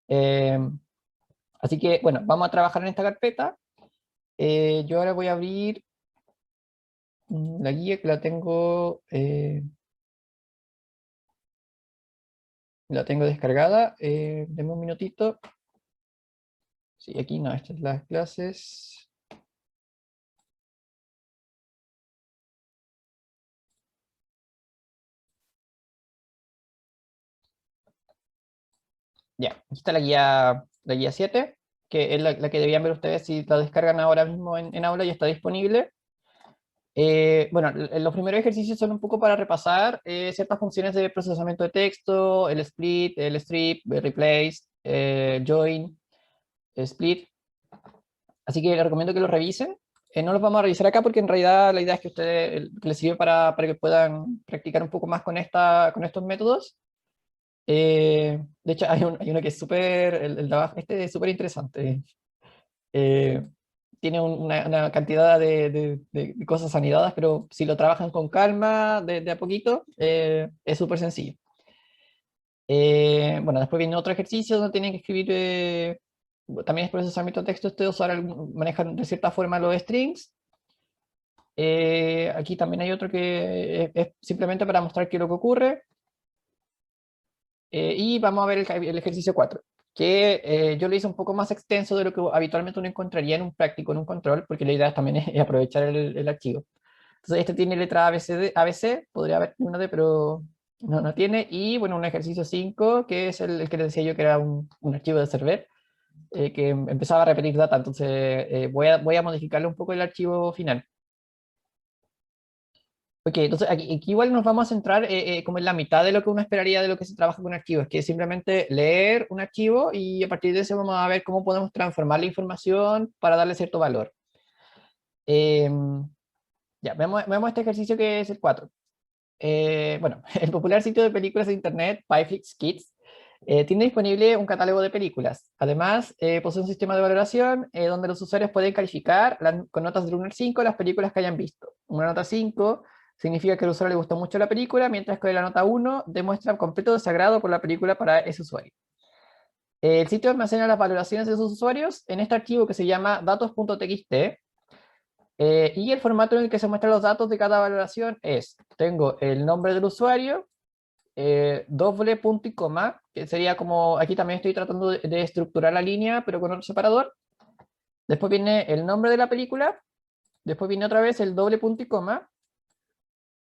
Eh, Así que, bueno, vamos a trabajar en esta carpeta. Yo ahora voy a abrir la guía que la tengo descargada. Denme un minutito. Sí, aquí no, estas son las clases. Ya, aquí está la guía 7, que es la que debían ver ustedes si la descargan ahora mismo en aula y está disponible. Bueno, los primeros ejercicios son un poco para repasar ciertas funciones de procesamiento de texto, el split, el strip, el replace, join, split. Así que les recomiendo que los revisen. No los vamos a revisar acá porque en realidad la idea es que ustedes que les sirve para que puedan practicar un poco más con estos métodos. De hecho, hay uno que es súper, el de abajo, este es súper interesante. Eh, Tiene una cantidad de cosas anidadas, pero si lo trabajan con calma, de a poquito, es súper sencillo. Bueno, después viene otro ejercicio donde tienen que escribir, también es procesamiento de texto, ustedes manejan de cierta forma los strings. Aquí también hay otro que es simplemente para mostrar qué es lo que ocurre. Y vamos a ver el ejercicio 4, que yo lo hice un poco más extenso de lo que habitualmente uno encontraría en un práctico, en un control, porque la idea también es aprovechar el archivo. Entonces este tiene letra ABC, podría haber una D, pero no tiene. Y bueno, un ejercicio 5, que es el que les decía yo que era un archivo de server, que empezaba a repetir data, entonces voy a modificarle un poco el archivo final. Ok, entonces aquí igual nos vamos a centrar como en la mitad de lo que uno esperaría de lo que se trabaja con archivos, que es simplemente leer un archivo y a partir de eso vamos a ver cómo podemos transformar la información para darle cierto valor. Ya, veamos este ejercicio que es el 4. Bueno, el popular sitio de películas de internet, Pyflix Kids, tiene disponible un catálogo de películas. Además, posee un sistema de valoración donde los usuarios pueden calificar con notas del 1 al 5 las películas que hayan visto. Una nota 5 significa que al usuario le gustó mucho la película, mientras que la nota 1 demuestra completo desagrado por la película para ese usuario. El sitio almacena las valoraciones de sus usuarios en este archivo que se llama datos.txt, y el formato en el que se muestran los datos de cada valoración es, tengo el nombre del usuario, doble punto y coma, que sería como, aquí también estoy tratando de estructurar la línea, pero con otro separador. Después viene el nombre de la película, después viene otra vez el doble punto y coma,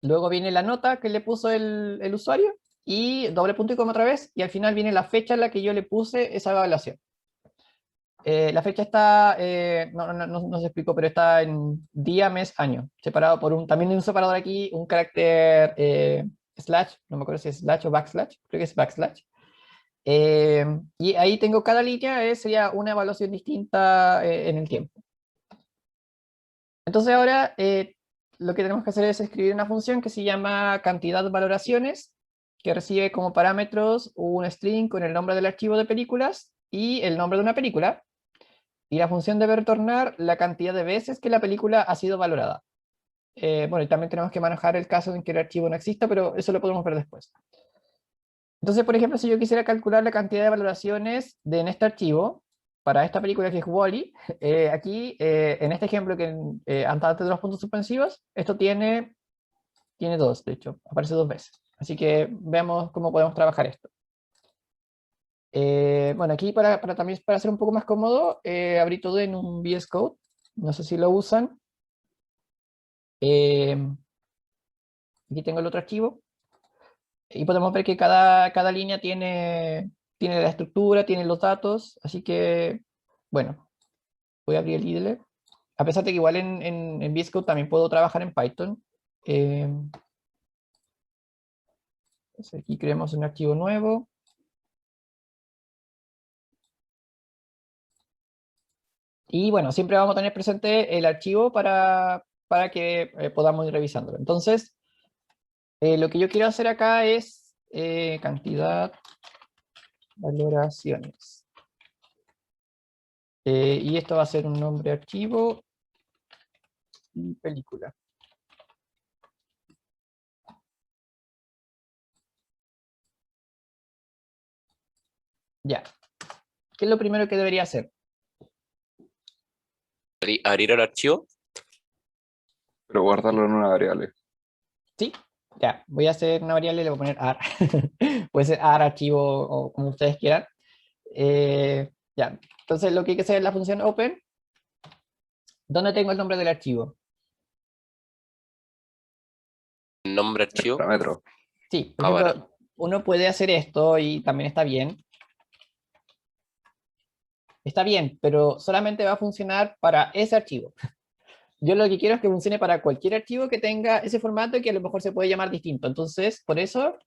luego viene la nota que le puso el usuario, y doble punto y coma otra vez, y al final viene la fecha en la que yo le puse esa evaluación. La fecha está, no se explicó, pero está en día, mes, año, separado por también un separador aquí, un carácter slash, no me acuerdo si es slash o backslash, creo que es backslash. Y ahí tengo cada línea, sería una evaluación distinta en el tiempo. Entonces ahora lo que tenemos que hacer es escribir una función que se llama cantidad valoraciones, que recibe como parámetros un string con el nombre del archivo de películas y el nombre de una película. Y la función debe retornar la cantidad de veces que la película ha sido valorada. Bueno, y también tenemos que manejar el caso en que el archivo no exista, pero eso lo podemos ver después. Entonces, por ejemplo, si yo quisiera calcular la cantidad de valoraciones en este archivo, para esta película que es Wall-E, aquí, en este ejemplo que antes de los puntos suspensivos, esto tiene dos, de hecho, aparece 2 veces. Así que veamos cómo podemos trabajar esto. Bueno, aquí también para hacer un poco más cómodo, abrí todo en un VS Code. No sé si lo usan. Aquí tengo el otro archivo. Y podemos ver que cada línea tiene la estructura, tiene los datos. Así que, bueno, voy a abrir el IDLE. A pesar de que igual en VS Code también puedo trabajar en Python. Entonces aquí creamos un archivo nuevo. Y bueno, siempre vamos a tener presente el archivo para que podamos ir revisándolo. Entonces, lo que yo quiero hacer acá es cantidad, valoraciones. Y esto va a ser un nombre archivo y película. Ya. ¿Qué es lo primero que debería hacer? Abrir el archivo. Pero guardarlo en una variable. ¿Sí? Ya, voy a hacer una variable y le voy a poner ar. Puede ser ar, archivo o como ustedes quieran. Ya, entonces lo que hay que hacer es la función open. ¿Dónde tengo el nombre del archivo? Nombre El archivo. parámetro. Sí, por Bueno. ejemplo, uno puede hacer esto y también está bien. Está bien, pero solamente va a funcionar para ese archivo. Yo lo que quiero es que funcione para cualquier archivo que tenga ese formato y que a lo mejor se puede llamar distinto. Entonces, por eso,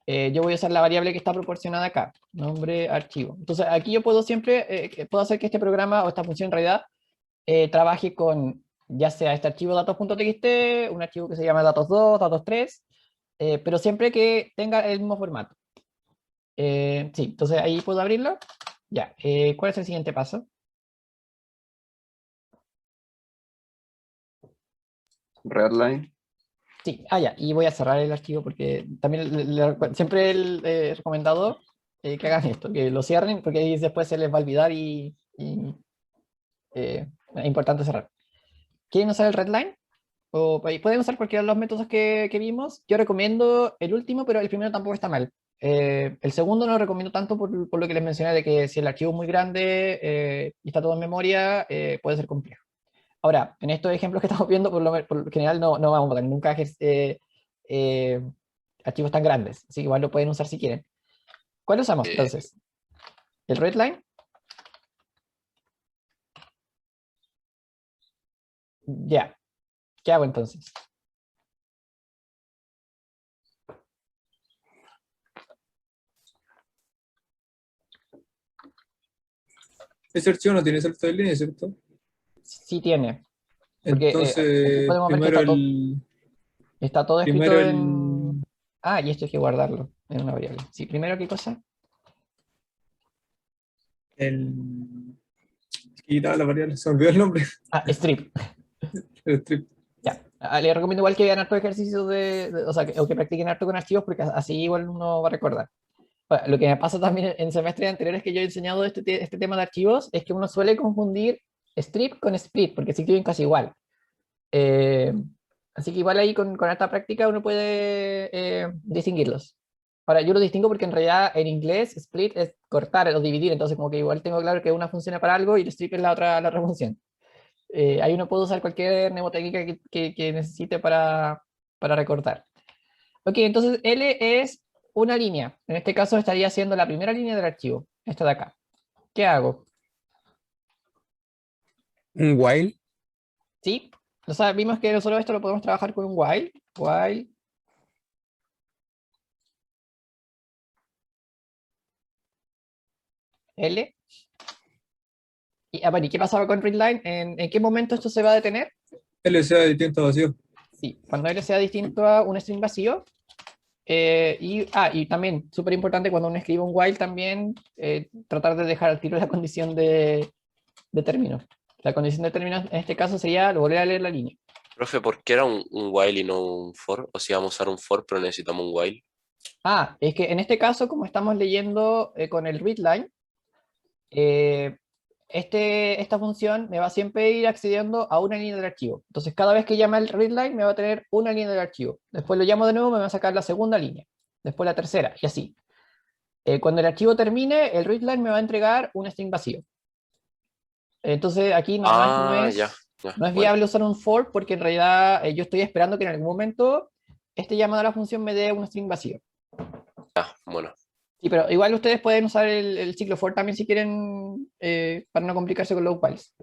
yo voy a usar la variable que está proporcionada acá, nombre archivo. Entonces, aquí yo puedo siempre, puedo hacer que este programa o esta función en realidad trabaje con, ya sea este archivo datos.txt, un archivo que se llama datos2, datos3, pero siempre que tenga el mismo formato. Sí, entonces ahí puedo abrirlo. Ya, ¿cuál es el siguiente paso? Redline. Sí, ya, y voy a cerrar el archivo porque también siempre he recomendado que hagan esto, que lo cierren porque ahí después se les va a olvidar y, es importante cerrar. ¿Quieren usar el redline? O pueden usar cualquiera de los métodos que vimos. Yo recomiendo el último, pero el primero tampoco está mal. El segundo no lo recomiendo tanto por lo que les mencioné de que si el archivo es muy grande y está todo en memoria, puede ser complejo. Ahora, en estos ejemplos que estamos viendo, por lo general no vamos a tener nunca eh, archivos tan grandes, así que igual lo pueden usar si quieren. ¿Cuál usamos entonces? ¿El redline? Ya. ¿Qué hago entonces? Ese archivo no tiene salto de línea, ¿cierto? Sí tiene, porque aquí Entonces, podemos ver que está todo escrito primero en... Ah, y esto hay que guardarlo en una variable. Sí, primero, ¿qué cosa? el, quitaba la variable, se me olvidó el nombre, Ah, strip. el strip. Ya. Les recomiendo igual que vean harto ejercicios o sea, o que practiquen harto con archivos porque así igual uno va a recordar. Bueno, lo que me pasa también en semestres anteriores que yo he enseñado este tema de archivos es que uno suele confundir strip con split porque se escriben casi igual. Eh, Así que igual ahí con esta práctica uno puede distinguirlos. Ahora, yo lo distingo porque en realidad en inglés split es cortar o dividir, entonces como que igual tengo claro que una funciona para algo y el strip es la otra función. Ahí uno puede usar cualquier mnemotécnica que necesite para recortar. Ok, entonces L es una línea. En este caso estaría siendo la primera línea del archivo, esta de acá. ¿Qué hago? Un while. ¿Sí? O sea, vimos que nosotros esto lo podemos trabajar con un while. While. L. Bueno, ¿y qué pasaba con readline? ¿En qué momento esto se va a detener? LSA de distinto vacío. Sí, cuando L sea distinto a un string vacío. Y también, súper importante, cuando uno escribe un while también, tratar de dejar al tiro la condición de término. La condición de término en este caso sería volver a leer la línea. Profe, ¿por qué era un while y no un for? O si vamos a usar un for, pero necesitamos un while. Es que en este caso, como estamos leyendo con el readline, esta función me va siempre a ir accediendo a una línea del archivo. Entonces, cada vez que llama el readline, me va a tener una línea del archivo. Después lo llamo de nuevo, me va a sacar la segunda línea. Después la tercera, y así. Cuando el archivo termine, el readline me va a entregar un string vacío. Entonces, aquí Ya, no es bueno, viable usar un for porque en realidad yo estoy esperando que en algún momento este llamado a la función me dé un string vacío. bueno. Sí, pero igual ustedes pueden usar el ciclo for también si quieren, para no complicarse con los whiles.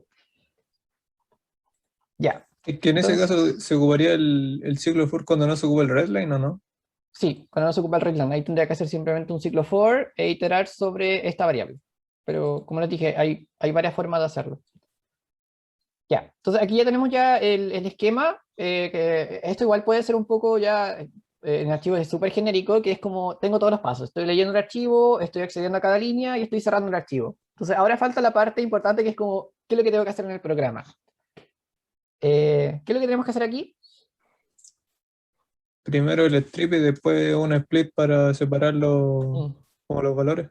Ya, Es que en ese caso entonces, se ocuparía el ciclo for cuando no se ocupa el readline, ¿o no? sí, cuando no se ocupa el readline, ahí tendría que hacer simplemente un ciclo for e iterar sobre esta variable. Pero como les dije, hay varias formas de hacerlo. Ya, entonces aquí ya tenemos ya el esquema, que esto igual puede ser un poco ya en archivos es súper genérico, que es como, tengo todos los pasos, estoy leyendo el archivo, estoy accediendo a cada línea y estoy cerrando el archivo. Entonces ahora falta la parte importante que es como, ¿qué es lo que tengo que hacer en el programa? ¿Qué es lo que tenemos que hacer aquí? Primero el strip y después un split para separar Mm, como los valores.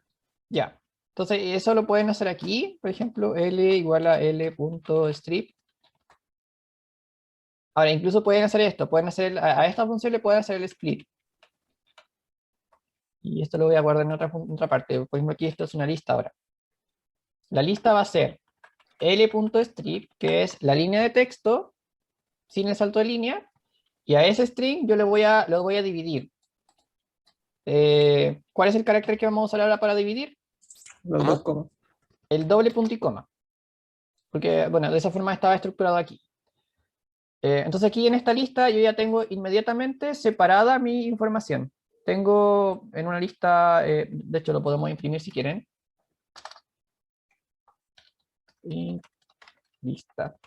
ya, entonces eso lo pueden hacer aquí, por ejemplo, L igual a L.strip. Ahora, incluso pueden hacer esto, pueden hacer, a esta función le pueden hacer el split. Y esto lo voy a guardar en otra parte. Por ejemplo, aquí esto es una lista ahora. La lista va a ser L.strip, que es la línea de texto, sin el salto de línea, y a ese string yo lo voy a dividir. ¿Cuál es el carácter que vamos a usar ahora para dividir? Los dos ¿Cómo? comas. El doble punto y coma. Porque, bueno, de esa forma estaba estructurado aquí. Entonces aquí en esta lista yo ya tengo inmediatamente separada mi información. Tengo en una lista, de hecho lo podemos imprimir si quieren. Y lista.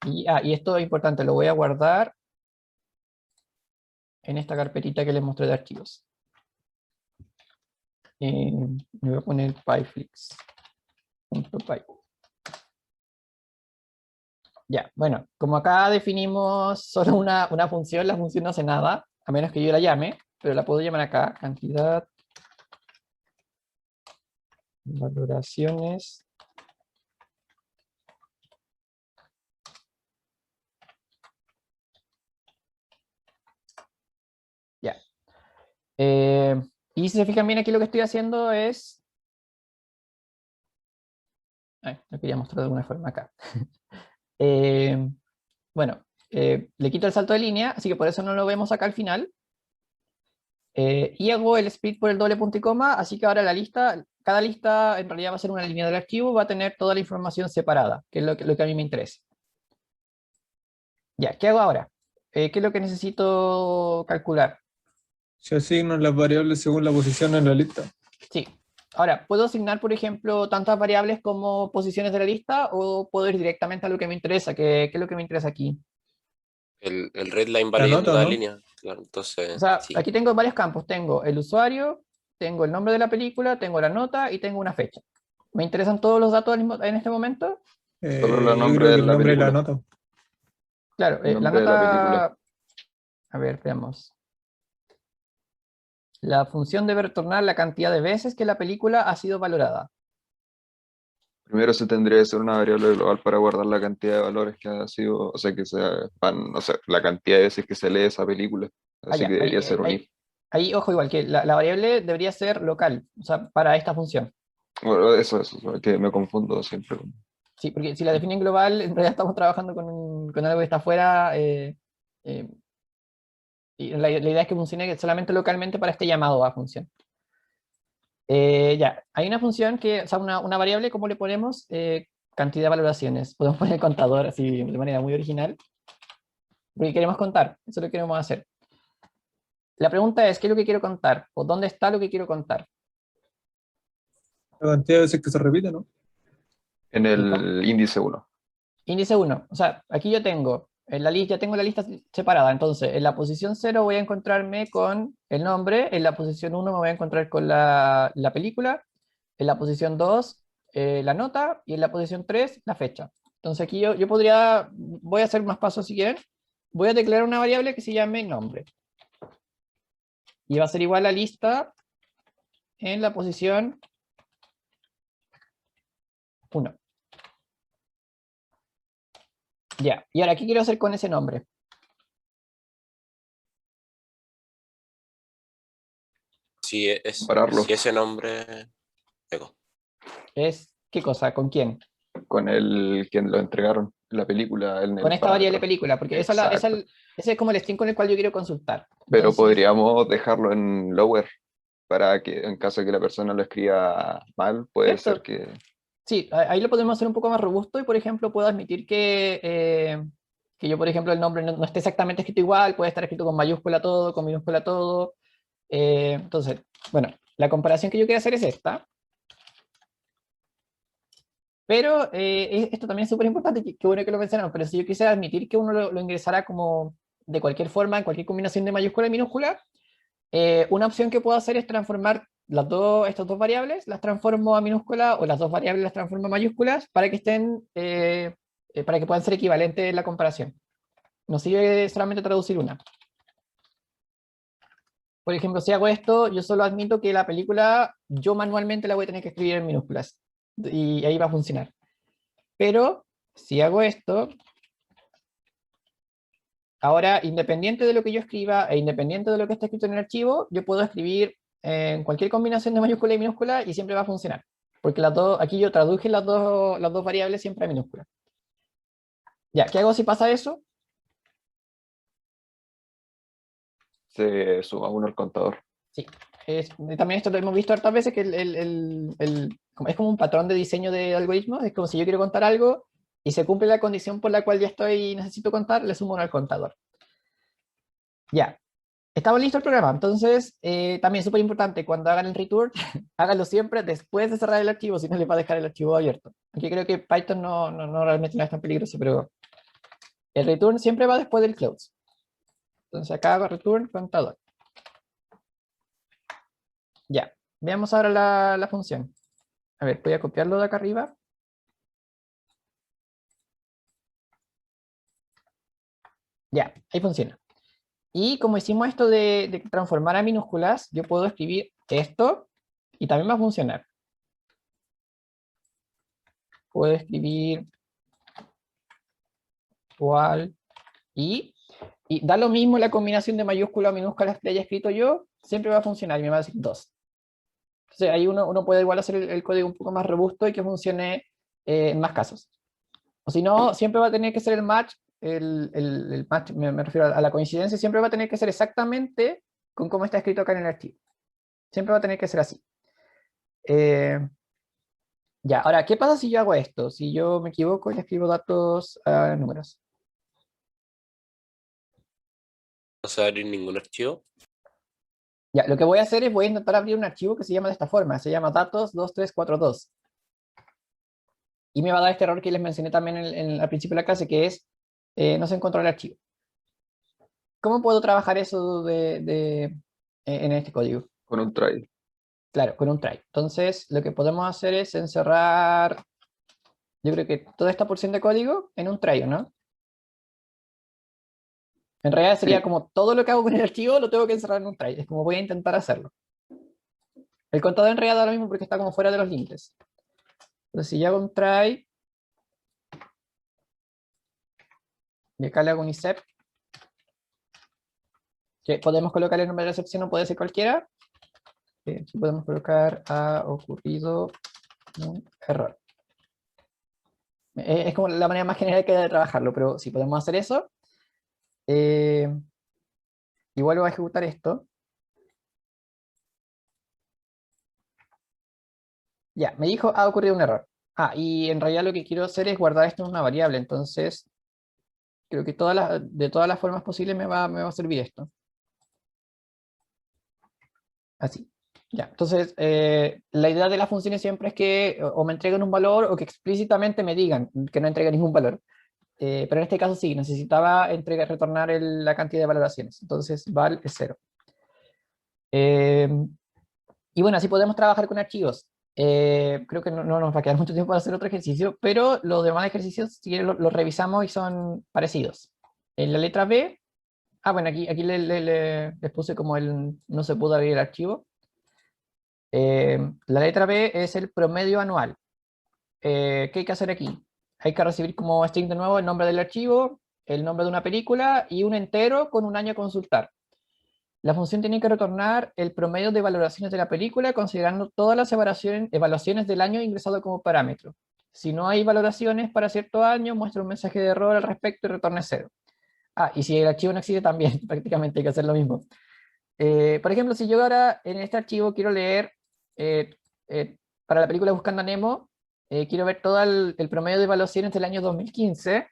Y esto es importante, lo voy a guardar en esta carpetita que les mostré de archivos. Me voy a poner pyflix.py. Ya, bueno, como acá definimos solo una función, la función no hace nada, a menos que yo la llame, pero la puedo llamar acá, cantidad, valoraciones. Ya. Y si se fijan bien aquí lo que estoy haciendo es... lo quería mostrar de alguna forma acá. Bueno, le quito el salto de línea, así que por eso no lo vemos acá al final. Y hago el split por el doble punto y coma, así que ahora cada lista en realidad va a ser una línea del archivo, va a tener toda la información separada, que es lo que a mí me interesa. Ya, ¿qué hago ahora? ¿Qué es lo que necesito calcular? Se asignan las variables según la posición en la lista. Sí. Ahora, ¿puedo asignar, por ejemplo, tantas variables como posiciones de la lista o puedo ir directamente a lo que me interesa? ¿Qué es lo que me interesa aquí? El readline va La leyendo nota, la ¿no? línea. Claro, O entonces, sea, sí. aquí tengo varios campos. Tengo el usuario, tengo el nombre de la película, tengo la nota y tengo una fecha. ¿Me interesan todos los datos en este momento? Solo el Yo nombre creo de que el la nombre y la película. nota. Claro, El la nombre de la película. nota... A ver, veamos. La función debe retornar la cantidad de veces que la película ha sido valorada. Primero se tendría que ser una variable global para guardar la cantidad de valores que ha sido, o sea, que sea, o sea, la cantidad de veces que se lee esa película. Así que Ya, debería ser un if. ahí, ojo, igual que la variable debería ser local, o sea, para esta función. Bueno, eso, que me confundo siempre. Sí, porque si la definen global, en realidad estamos trabajando con algo que está afuera, eh, y la idea es que funcione solamente localmente para este llamado a función. Ya, hay una función o sea, una variable, ¿cómo le ponemos? Cantidad de valoraciones. Podemos poner contador así de manera muy original, porque queremos contar, eso es lo que queremos hacer. La pregunta es, ¿qué es lo que quiero contar? ¿O dónde está lo que quiero contar? La cantidad de veces que se repite, ¿no? En ¿Cómo? el índice uno. Índice 1. O sea, aquí yo tengo, en la lista, ya tengo la lista separada. Entonces, en la posición 0 voy a encontrarme con el nombre, en la posición 1 me voy a encontrar con la película, en la posición 2 la nota y en la posición 3 la fecha. Entonces aquí yo voy a hacer más pasos si quieren. Voy a declarar una variable que se llame nombre. Y va a ser igual a lista en la posición 1. Ya, y ahora, ¿qué quiero hacer con ese nombre? Si Compararlo ese nombre. Eco. ¿Qué cosa? ¿Con quién? con el quien lo entregaron en la película, en Con el esta variable parámetro. película, porque Exacto. ese es como el string con el cual yo quiero consultar. Pero Entonces, podríamos dejarlo en lower para que en caso de que la persona lo escriba mal, puede ser ¿cierto? que... Sí, ahí lo podemos hacer un poco más robusto y, por ejemplo, puedo admitir que yo, por ejemplo, el nombre no esté exactamente escrito igual, puede estar escrito con mayúscula todo, con minúscula todo. Entonces, bueno, la comparación que yo quiero hacer es esta. Pero esto también es súper importante, qué bueno que lo mencionamos, pero si yo quisiera admitir que uno lo ingresara como de cualquier forma, en cualquier combinación de mayúscula y minúscula, una opción que puedo hacer es transformar estas dos variables, las transformo a minúscula, o las dos variables las transformo a mayúsculas, para que para que puedan ser equivalentes en la comparación. No sirve solamente traducir una. Por ejemplo, si hago esto, yo solo admito que la película, yo manualmente la voy a tener que escribir en minúsculas, y ahí va a funcionar. Pero si hago esto, ahora, independiente de lo que yo escriba e independiente de lo que esté escrito en el archivo, yo puedo escribir en cualquier combinación de mayúscula y minúscula y siempre va a funcionar. Porque aquí yo traduje las dos variables siempre a minúscula. Ya, ¿qué hago si pasa eso? Se suma uno al contador. Sí. También esto lo hemos visto hartas veces, que es como un patrón de diseño de algoritmos. Es como si yo quiero contar algo y se cumple la condición por la cual ya necesito contar, le sumo uno al contador. Ya, estamos listos el programa. Entonces, también súper importante, cuando hagan el return, háganlo siempre después de cerrar el archivo, si no les va a dejar el archivo abierto. Aunque creo que Python no realmente no es tan peligroso, pero el return siempre va después del close. Entonces acá hago return contador. Ya, veamos ahora la función. A ver, voy a copiarlo de acá arriba. Ya, ahí funciona. Y como hicimos esto de transformar a minúsculas, yo puedo escribir esto y también va a funcionar. Puedo escribir igual y da lo mismo la combinación de mayúsculas o minúsculas que haya escrito yo, siempre va a funcionar y me va a decir 2. Entonces ahí uno puede igual hacer el código un poco más robusto y que funcione en más casos. O si no, siempre va a tener que ser el match, el match, me refiero a la coincidencia, siempre va a tener que ser exactamente con cómo está escrito acá en el archivo. Siempre va a tener que ser así. Ya, ahora, ¿qué pasa si yo hago esto? Si yo me equivoco y le escribo datos a números. No se va a abrir ningún archivo. Ya, lo que voy a hacer es voy a intentar abrir un archivo que se llama de esta forma, se llama datos2342. Y me va a dar este error que les mencioné también al principio de la clase, que es no se encontró el archivo. ¿Cómo puedo trabajar eso en este código? Con un try. Claro, con un try. Entonces, lo que podemos hacer es encerrar, yo creo que toda esta porción de código en un try, ¿no? En realidad sería Sí, como todo lo que hago con el archivo lo tengo que encerrar en un try. Es como voy a intentar hacerlo. El contador en realidad da lo mismo porque está como fuera de los límites. Entonces, si yo hago un try, y acá le hago un except, que podemos colocar el nombre de la excepción, no puede ser cualquiera. Aquí podemos colocar ha ocurrido un error. Es como la manera más general que hay de trabajarlo, pero si podemos hacer eso, igual voy a ejecutar esto. Ya, me dijo ha ocurrido un error. Y en realidad lo que quiero hacer es guardar esto en una variable, entonces creo que de todas las formas posibles me va a servir esto. Así. Ya, entonces la idea de las funciones siempre es que o me entreguen un valor o que explícitamente me digan que no entrega ningún valor. Pero en este caso sí, necesitaba retornar la cantidad de valoraciones. Entonces val es 0. Y bueno, así podemos trabajar con archivos. Creo que no nos va a quedar mucho tiempo para hacer otro ejercicio, pero los demás ejercicios, si quieren, los revisamos y son parecidos. En la letra B, bueno, aquí les puse como no se pudo abrir el archivo. La letra B es el promedio anual. ¿Qué hay que hacer aquí? Hay que recibir como string de nuevo el nombre del archivo, el nombre de una película y un entero con un año a consultar. La función tiene que retornar el promedio de valoraciones de la película considerando todas las evaluaciones del año ingresado como parámetro. Si no hay valoraciones para cierto año, muestra un mensaje de error al respecto y retorne 0. Y si el archivo no existe también, prácticamente hay que hacer lo mismo. Por ejemplo, si yo ahora en este archivo quiero leer, para la película Buscando a Nemo, quiero ver todo el promedio de evaluaciones del año 2015,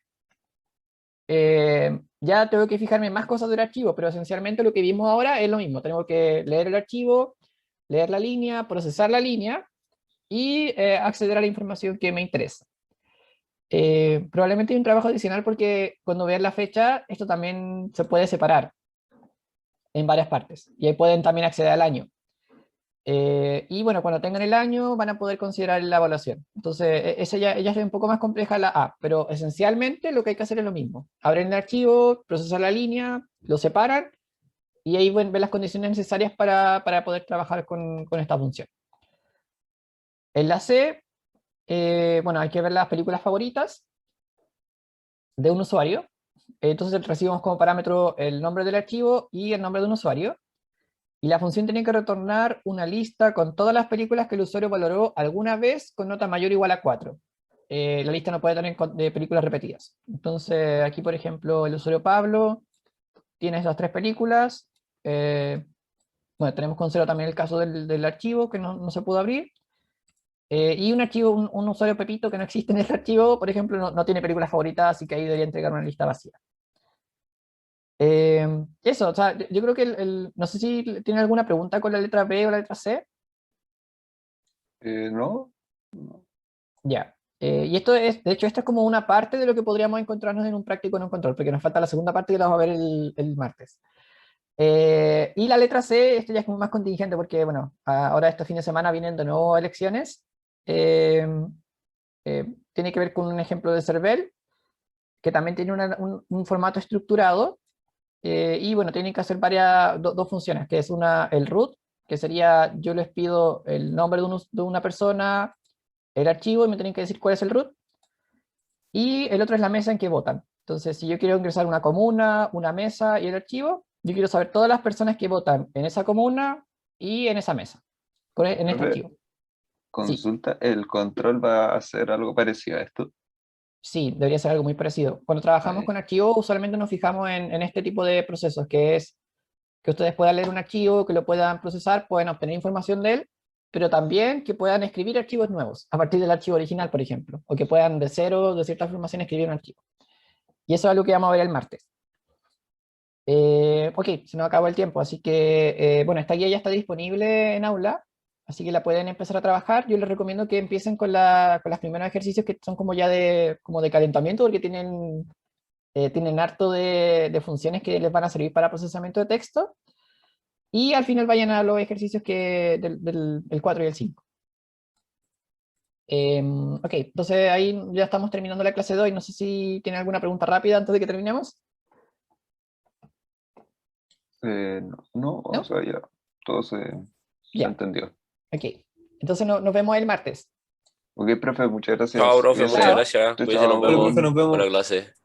ya tengo que fijarme en más cosas del archivo, pero esencialmente lo que vimos ahora es lo mismo. Tengo que leer el archivo, leer la línea, procesar la línea y acceder a la información que me interesa. Probablemente hay un trabajo adicional porque cuando vean la fecha, esto también se puede separar en varias partes y ahí pueden también acceder al año. Y bueno, cuando tengan el año van a poder considerar la evaluación. Entonces, esa ya es un poco más compleja la A, pero esencialmente lo que hay que hacer es lo mismo. Abren el archivo, procesan la línea, lo separan y ahí ven las condiciones necesarias para poder trabajar con esta función. En la C, bueno, hay que ver las películas favoritas de un usuario. Entonces recibimos como parámetro el nombre del archivo y el nombre de un usuario. Y la función tiene que retornar una lista con todas las películas que el usuario valoró alguna vez con nota mayor o igual a 4. La lista no puede tener de películas repetidas. Entonces, aquí, por ejemplo, el usuario Pablo tiene esas 3 películas. Bueno, tenemos con 0 también el caso del archivo que no se pudo abrir. Y un archivo, un usuario Pepito que no existe en este archivo, por ejemplo, no tiene películas favoritas, así que ahí debería entregar una lista vacía. Eso, o sea, yo creo que no sé si tiene alguna pregunta con la letra B o la letra C. No, Ya. Y esto es, de hecho, esta es como una parte de lo que podríamos encontrarnos en un práctico en un control, porque nos falta la segunda parte que la vamos a ver el martes. Y la letra C, esto ya es como más contingente, porque, bueno, ahora este fin de semana vienen de nuevo elecciones. Eh, Tiene que ver con un ejemplo de CERVEL, que también tiene un formato estructurado. Y bueno, tienen que hacer dos funciones, que es el root, que sería yo les pido el nombre de una persona, el archivo, y me tienen que decir cuál es el root. Y el otro es la mesa en que votan. Entonces, si yo quiero ingresar una comuna, una mesa y el archivo, yo quiero saber todas las personas que votan en esa comuna y en esa mesa, en este profe, archivo. Sí, consulta, ¿el control va a hacer algo parecido a esto? sí, debería ser algo muy parecido. Cuando trabajamos con archivos, usualmente nos fijamos en este tipo de procesos, que es que ustedes puedan leer un archivo, que lo puedan procesar, pueden obtener información de él, pero también que puedan escribir archivos nuevos a partir del archivo original, por ejemplo, o que puedan de cero, de cierta formación, escribir un archivo. Y eso es algo que vamos a ver el martes. Ok, se nos acabó el tiempo, así que, bueno, esta guía ya está disponible en aula, así que la pueden empezar a trabajar. Yo les recomiendo que empiecen con los primeros ejercicios que son como ya como de calentamiento, porque tienen harto de funciones que les van a servir para procesamiento de texto. Y al final vayan a los ejercicios del 4 y el 5. Ok, entonces ahí ya estamos terminando la clase de hoy. No sé si tienen alguna pregunta rápida antes de que terminemos. No, ¿No? o sea, ya todo se Ya, entendió. ok. Entonces nos vemos el martes. Ok, profe, muchas gracias. Chao, profe, Cuídese. muchas Chao. gracias. Chao, Cuídense, nos chao. Vale, vemos. profe, nos vemos. Buena clase.